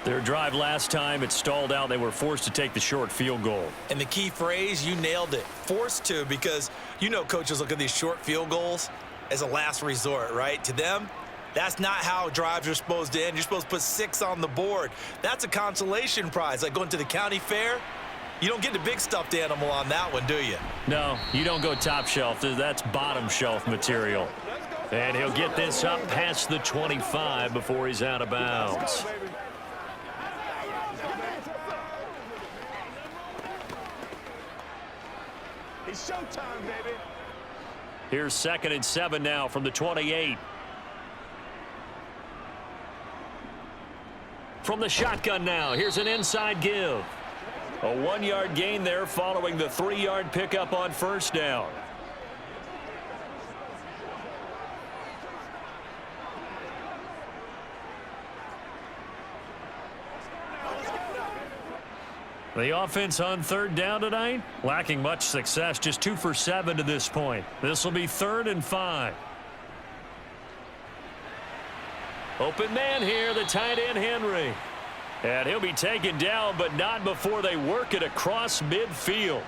Speaker 6: Their drive last time, it stalled out. They were forced to take the short field goal.
Speaker 3: And the key phrase, you nailed it, forced to, because you know coaches look at these short field goals as a last resort, right? To them, that's not how drives are supposed to end. You're supposed to put 6 on the board. That's a consolation prize, like going to the county fair. You don't get the big stuffed animal on that one, do you?
Speaker 6: No, you don't go top shelf. That's bottom shelf material. And he'll get this up past the 25 before he's out of bounds.
Speaker 4: It's showtime, baby.
Speaker 6: Here's 2nd and 7 now from the 28. From the shotgun now, here's an inside give. A 1-yard gain there following the 3-yard pickup on 1st down. The offense on 3rd down tonight, lacking much success, just 2 for 7 to this point. This will be 3rd and 5. Open man here, the tight end Henry. And he'll be taken down, but not before they work it across midfield.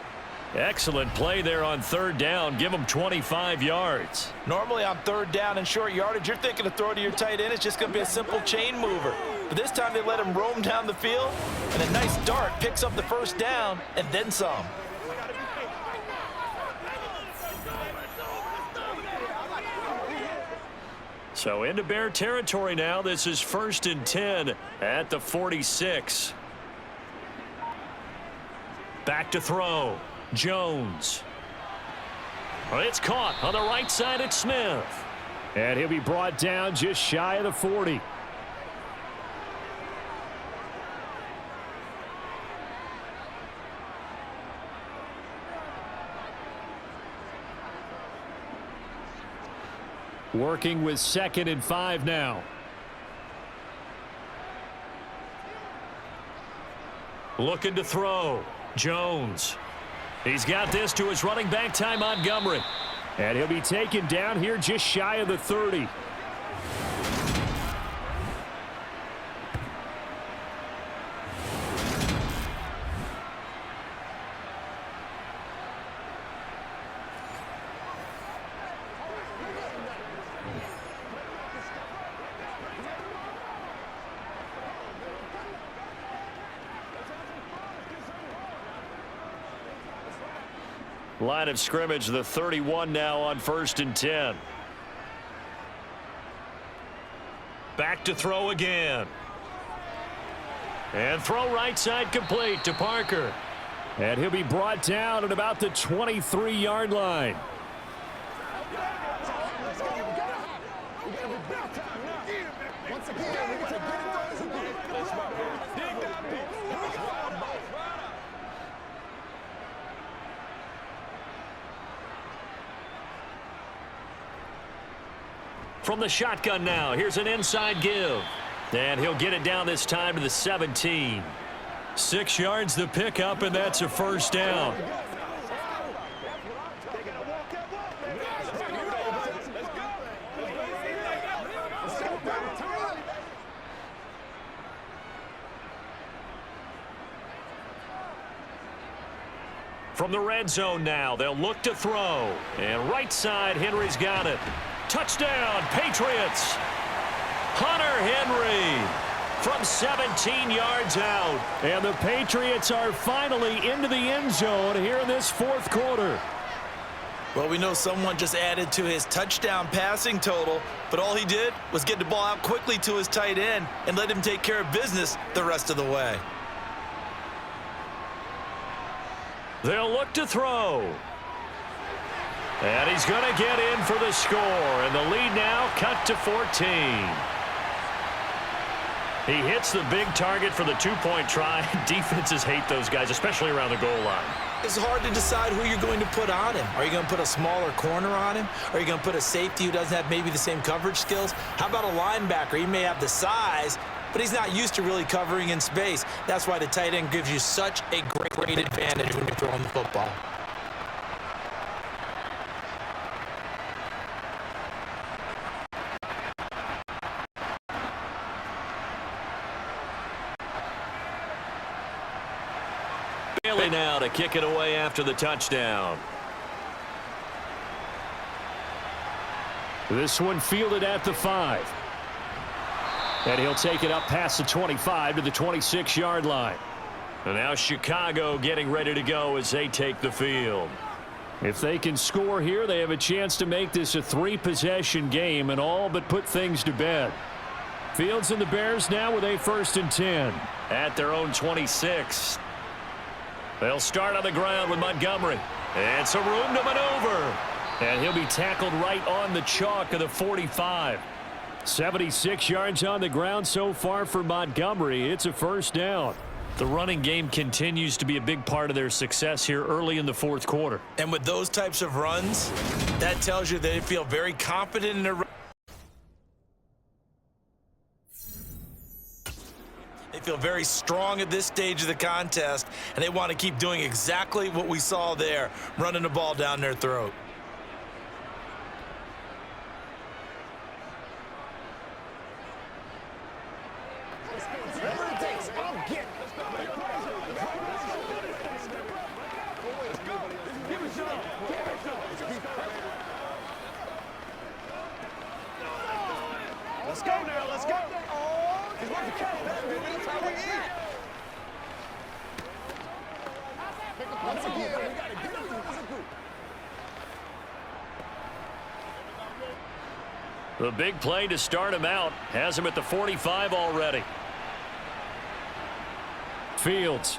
Speaker 6: Excellent play there on 3rd down. Give him 25 yards.
Speaker 3: Normally on 3rd down and short yardage, you're thinking to throw to your tight end. It's just going to be a simple chain mover. But this time they let him roam down the field, and a nice dart picks up the 1st down and then some.
Speaker 6: So into Bear territory now. This is 1st and 10 at the 46. Back to throw. Jones. It's caught on the right side. It's Smith.
Speaker 2: And he'll be brought down just shy of the 40. Working with 2nd and 5 now. Looking to throw. Jones. He's got this to his running back, Ty Montgomery. And he'll be taken down here just shy of the 30. Line of scrimmage, the 31 now on 1st and 10. Back to throw again. And throw right side complete to Parker. And he'll be brought down at about the 23-yard line. From the shotgun now, here's an inside give. And he'll get it down this time to the 17. 6 yards the pickup, and that's a first down. From the red zone now, they'll look to throw. And right side, Henry's got it. Touchdown, Patriots. Hunter Henry from 17 yards out. And the Patriots are finally into the end zone here in this 4th quarter.
Speaker 3: Well, we know someone just added to his touchdown passing total, but all he did was get the ball out quickly to his tight end and let him take care of business the rest of the way.
Speaker 2: They'll look to throw. And he's going to get in for the score. And the lead now cut to 14. He hits the big target for the 2-point try. Defenses hate those guys, especially around the goal line.
Speaker 3: It's hard to decide who you're going to put on him. Are you going to put a smaller corner on him? Are you going to put a safety who doesn't have maybe the same coverage skills? How about a linebacker? He may have the size, but he's not used to really covering in space. That's why the tight end gives you such a great advantage when you're throwing the football.
Speaker 2: Bailey now to kick it away after the touchdown. This one fielded at the 5. And he'll take it up past the 25 to the 26-yard line. And now Chicago getting ready to go as they take the field. If they can score here, they have a chance to make this a 3-possession game and all but put things to bed. Fields and the Bears now with a 1st and 10. At their own 26. They'll start on the ground with Montgomery. And some room to maneuver. And he'll be tackled right on the chalk of the 45. 76 yards on the ground so far for Montgomery. It's a first down. The running game continues to be a big part of their success here early in the 4th quarter.
Speaker 3: And with those types of runs, that tells you they feel very confident in their run. They feel very strong at this stage of the contest, and they want to keep doing exactly what we saw there, running the ball down their throat.
Speaker 4: Let's go now, let's go. That's how we eat. Once again, we got to get it as a group.
Speaker 2: The big play to start him out has him at the 45 already. Fields.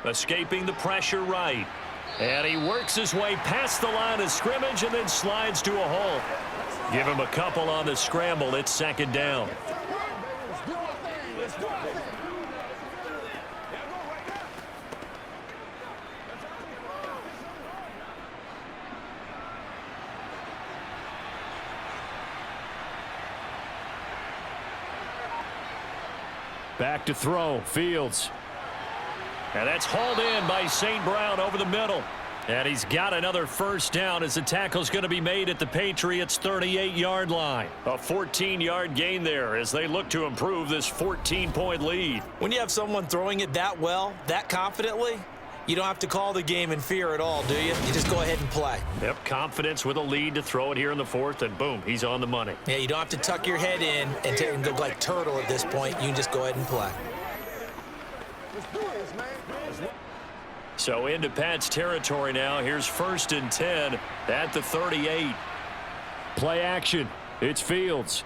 Speaker 2: Escaping the pressure right. And he works his way past the line of scrimmage and then slides to a halt. Give him a couple on the scramble. It's second down. Back to throw, Fields. And that's hauled in by St. Brown over the middle. And he's got another first down as the tackle's going to be made at the Patriots' 38-yard line. A 14-yard gain there as they look to improve this 14-point lead.
Speaker 3: When you have someone throwing it that well, that confidently, you don't have to call the game in fear at all, do you? You just go ahead and play.
Speaker 2: Yep, confidence with a lead to throw it here in the fourth, and boom, he's on the money.
Speaker 3: Yeah, you don't have to tuck your head in and go like turtle at this point. You can just go ahead and play.
Speaker 2: So into Pat's territory now. Here's 1st and 10 at the 38. Play action. It's Fields.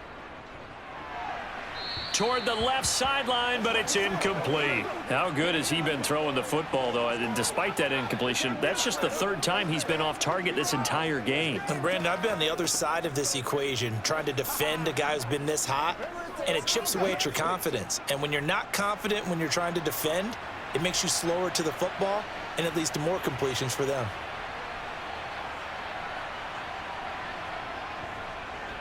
Speaker 2: Toward the left sideline, but it's incomplete. How good has he been throwing the football, though? And despite that incompletion, that's just the 3rd time he's been off target this entire game.
Speaker 3: And Brandon, I've been on the other side of this equation, trying to defend a guy who's been this hot, and it chips away at your confidence. And when you're not confident when you're trying to defend, it makes you slower to the football, and it leads to more completions for them.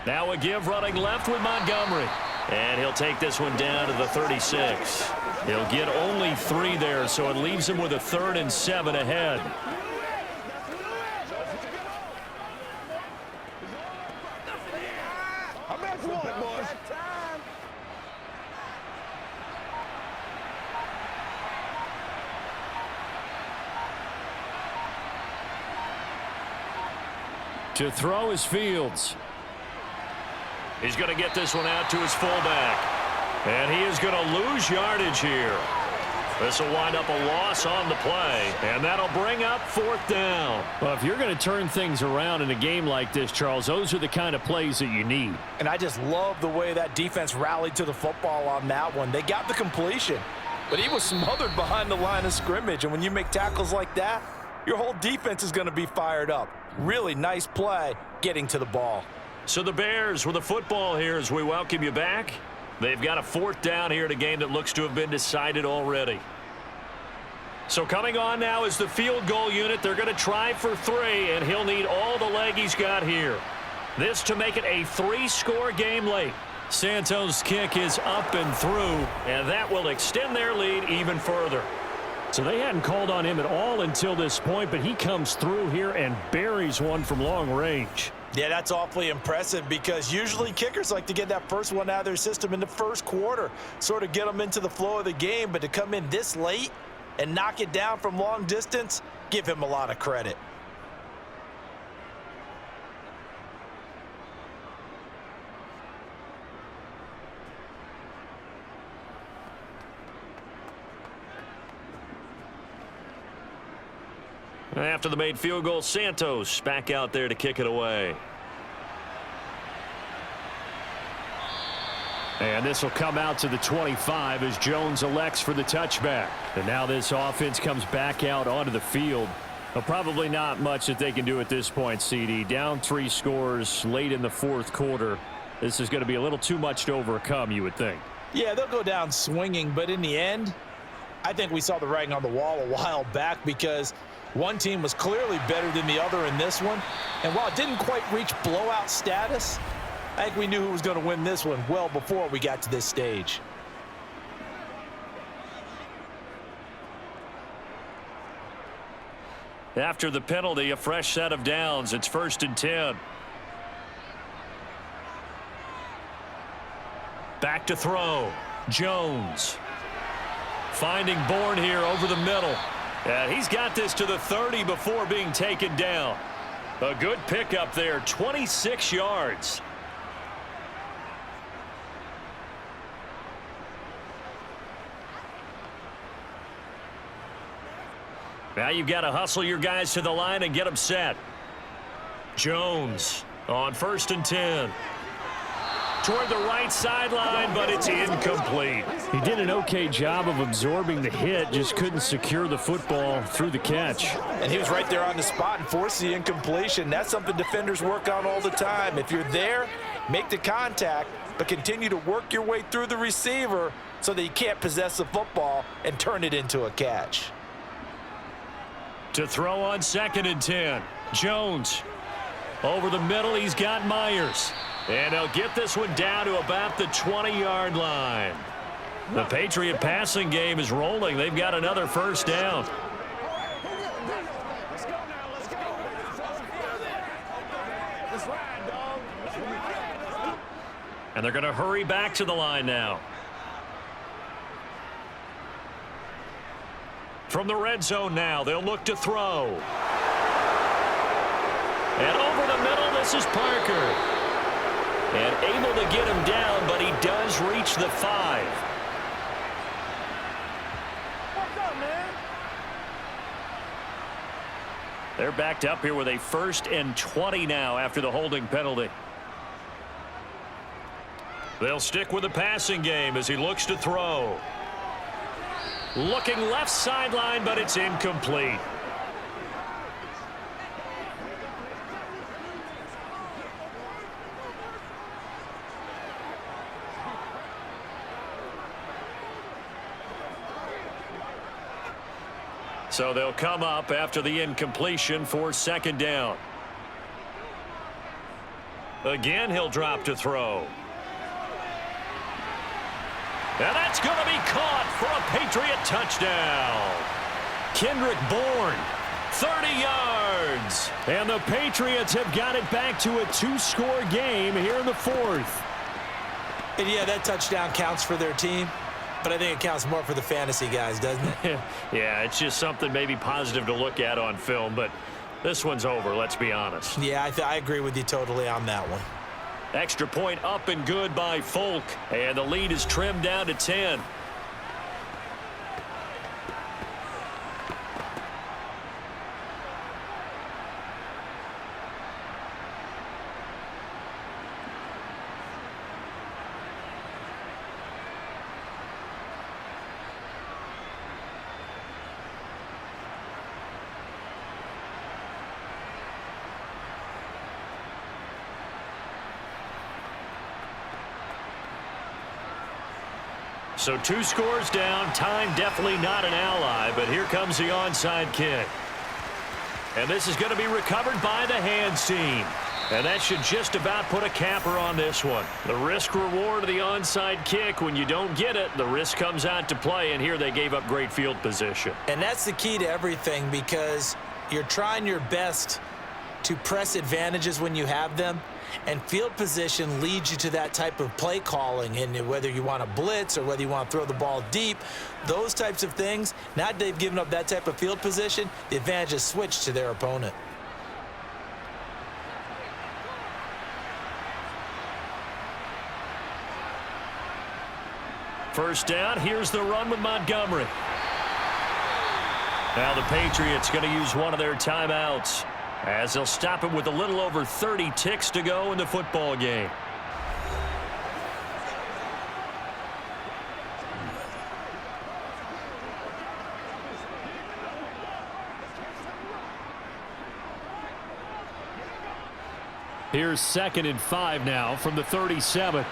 Speaker 2: Now a give running left with Montgomery. And he'll take this one down to the 36. He'll get only 3 there, so it leaves him with a 3rd and 7 ahead. To throw is Fields. He's going to get this one out to his fullback. And he is going to lose yardage here. This will wind up a loss on the play. And that'll bring up 4th down. Well, if you're going to turn things around in a game like this, Charles, those are the kind of plays that you need.
Speaker 3: And I just love the way that defense rallied to the football on that one. They got the completion, but he was smothered behind the line of scrimmage. And when you make tackles like that, your whole defense is going to be fired up. Really nice play getting to the ball.
Speaker 2: So the Bears with the football here as we welcome you back. They've got a 4th down here in a game that looks to have been decided already. So coming on now is the field goal unit. They're going to try for 3, and he'll need all the leg he's got here. This to make it a 3-score game late. Santos' kick is up and through, and that will extend their lead even further. So they hadn't called on him at all until this point, but he comes through here and buries one from long range.
Speaker 3: Yeah, that's awfully impressive because usually kickers like to get that first one out of their system in the first quarter, sort of get them into the flow of the game, but to come in this late and knock it down from long distance, give him a lot of credit.
Speaker 2: After the made field goal, Santos back out there to kick it away. And this will come out to the 25 as Jones elects for the touchback. And now this offense comes back out onto the field. Well, probably not much that they can do at this point, CD. Down 3 scores late in the 4th quarter. This is going to be a little too much to overcome, you would think.
Speaker 3: Yeah, they'll go down swinging, but in the end, I think we saw the writing on the wall a while back because one team was clearly better than the other in this one. And while it didn't quite reach blowout status, I think we knew who was going to win this one well before we got to this stage.
Speaker 2: After the penalty, a fresh set of downs. It's 1st and 10. Back to throw. Jones. Finding Bourne here over the middle. And he's got this to the 30 before being taken down. A good pickup there, 26 yards. Now you've got to hustle your guys to the line and get them set. Jones on 1st and 10. toward the right sideline, but it's incomplete.
Speaker 6: He did an okay job of absorbing the hit, just couldn't secure the football through the catch.
Speaker 3: And he was right there on the spot and forced the incompletion. That's something defenders work on all the time. If you're there, make the contact, but continue to work your way through the receiver so that you can't possess the football and turn it into a catch.
Speaker 2: To throw on 2nd and 10. Jones. Over the middle, he's got Myers. And they'll get this one down to about the 20-yard line. The Patriot passing game is rolling. They've got another first down.
Speaker 4: Let's go now. Let's go. Let's ride, dog.
Speaker 2: And they're going to hurry back to the line now. From the red zone now, they'll look to throw. And over the middle, this is Parker. And able to get him down, but he does reach the 5.
Speaker 4: What's up, man?
Speaker 2: They're backed up here with a 1st and 20 now after the holding penalty. They'll stick with the passing game as he looks to throw. Looking left sideline, but it's incomplete. So they'll come up after the incompletion for 2nd down. Again, he'll drop to throw. And that's going to be caught for a Patriot touchdown. Kendrick Bourne, 30 yards. And the Patriots have got it back to a 2-score game here in the 4th.
Speaker 3: And yeah, that touchdown counts for their team, but I think it counts more for the fantasy guys, doesn't it?
Speaker 2: Yeah, it's just something maybe positive to look at on film, but this one's over, let's be honest.
Speaker 3: Yeah, I agree with you totally on that one.
Speaker 2: Extra point up and good by Folk, and the lead is trimmed down to 10. So 2 scores down. Time definitely not an ally, but here comes the onside kick. And this is going to be recovered by the hands team. And that should just about put a capper on this one. The risk reward of the onside kick, when you don't get it, the risk comes out to play, and here they gave up great field position.
Speaker 3: And that's the key to everything, because you're trying your best to press advantages when you have them, and field position leads you to that type of play calling. And whether you want to blitz or whether you want to throw the ball deep, those types of things, now that they've given up that type of field position, the advantage is switched to their opponent.
Speaker 2: First down, here's the run with Montgomery. Now the Patriots going to use one of their timeouts, as they'll stop it with a little over 30 ticks to go in the football game. Here's 2nd and 5 now from the 37.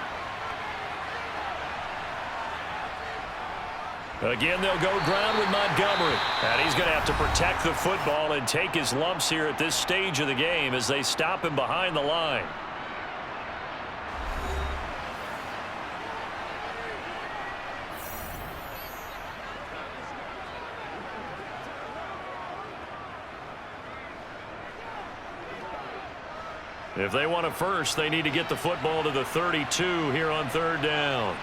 Speaker 2: Again, they'll go ground with Montgomery. And he's going to have to protect the football and take his lumps here at this stage of the game as they stop him behind the line. If they want a first, they need to get the football to the 32 here on 3rd down.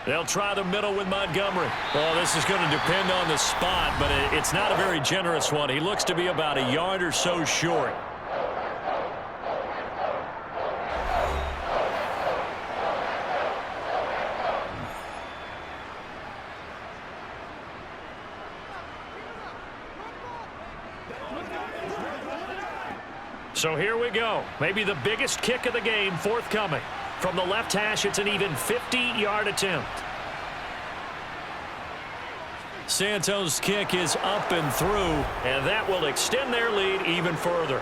Speaker 2: They'll try the middle with Montgomery. Well, this is going to depend on the spot, but it's not a very generous one. He looks to be about a yard or so short. So here we go. Maybe the biggest kick of the game forthcoming. From the left hash, it's an even 50-yard attempt. Santos' kick is up and through, and that will extend their lead even further.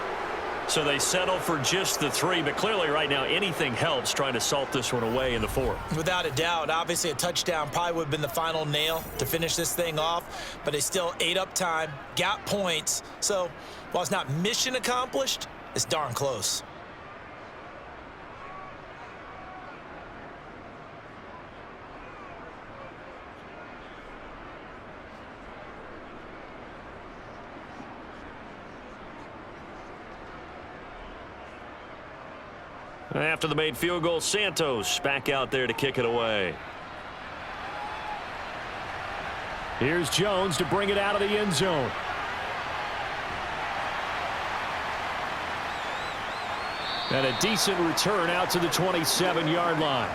Speaker 2: So they settle for just the 3, but clearly right now anything helps trying to salt this one away in the 4th.
Speaker 3: Without a doubt, obviously a touchdown probably would have been the final nail to finish this thing off, but they still ate up time, got points. So while it's not mission accomplished, it's darn close.
Speaker 2: After the made field goal, Santos back out there to kick it away. Here's Jones to bring it out of the end zone. And a decent return out to the 27-yard line.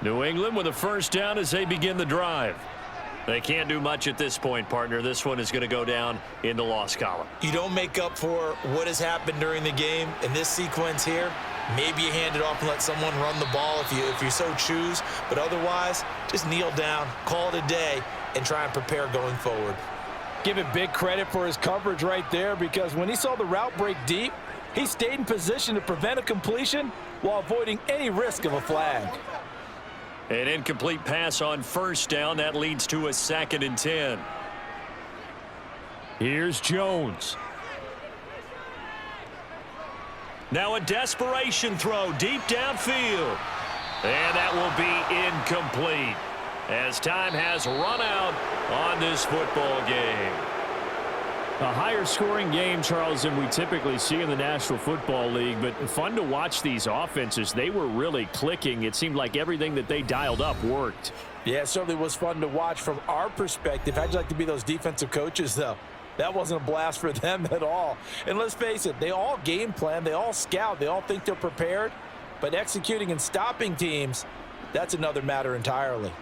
Speaker 2: New England with a first down as they begin the drive. They can't do much at this point, partner. This one is going to go down in the loss column.
Speaker 3: You don't make up for what has happened during the game in this sequence here. Maybe you hand it off and let someone run the ball if you so choose. But otherwise, just kneel down, call it a day, and try and prepare going forward.
Speaker 7: Give it big credit for his coverage right there, because when he saw the route break deep, he stayed in position to prevent a completion while avoiding any risk of a flag.
Speaker 2: An incomplete pass on first down. That leads to a 2nd and 10. Here's Jones. Now a desperation throw deep downfield. And that will be incomplete as time has run out on this football game. A higher scoring game, Charles, than we typically see in the National Football League, but fun to watch these offenses. They were really clicking. It seemed like everything that they dialed up worked.
Speaker 7: Yeah, it certainly was fun to watch from our perspective. How'd you like to be those defensive coaches, though? That wasn't a blast for them at all. And let's face it, they all game plan, they all scout, they all think they're prepared, but executing and stopping teams, that's another matter entirely.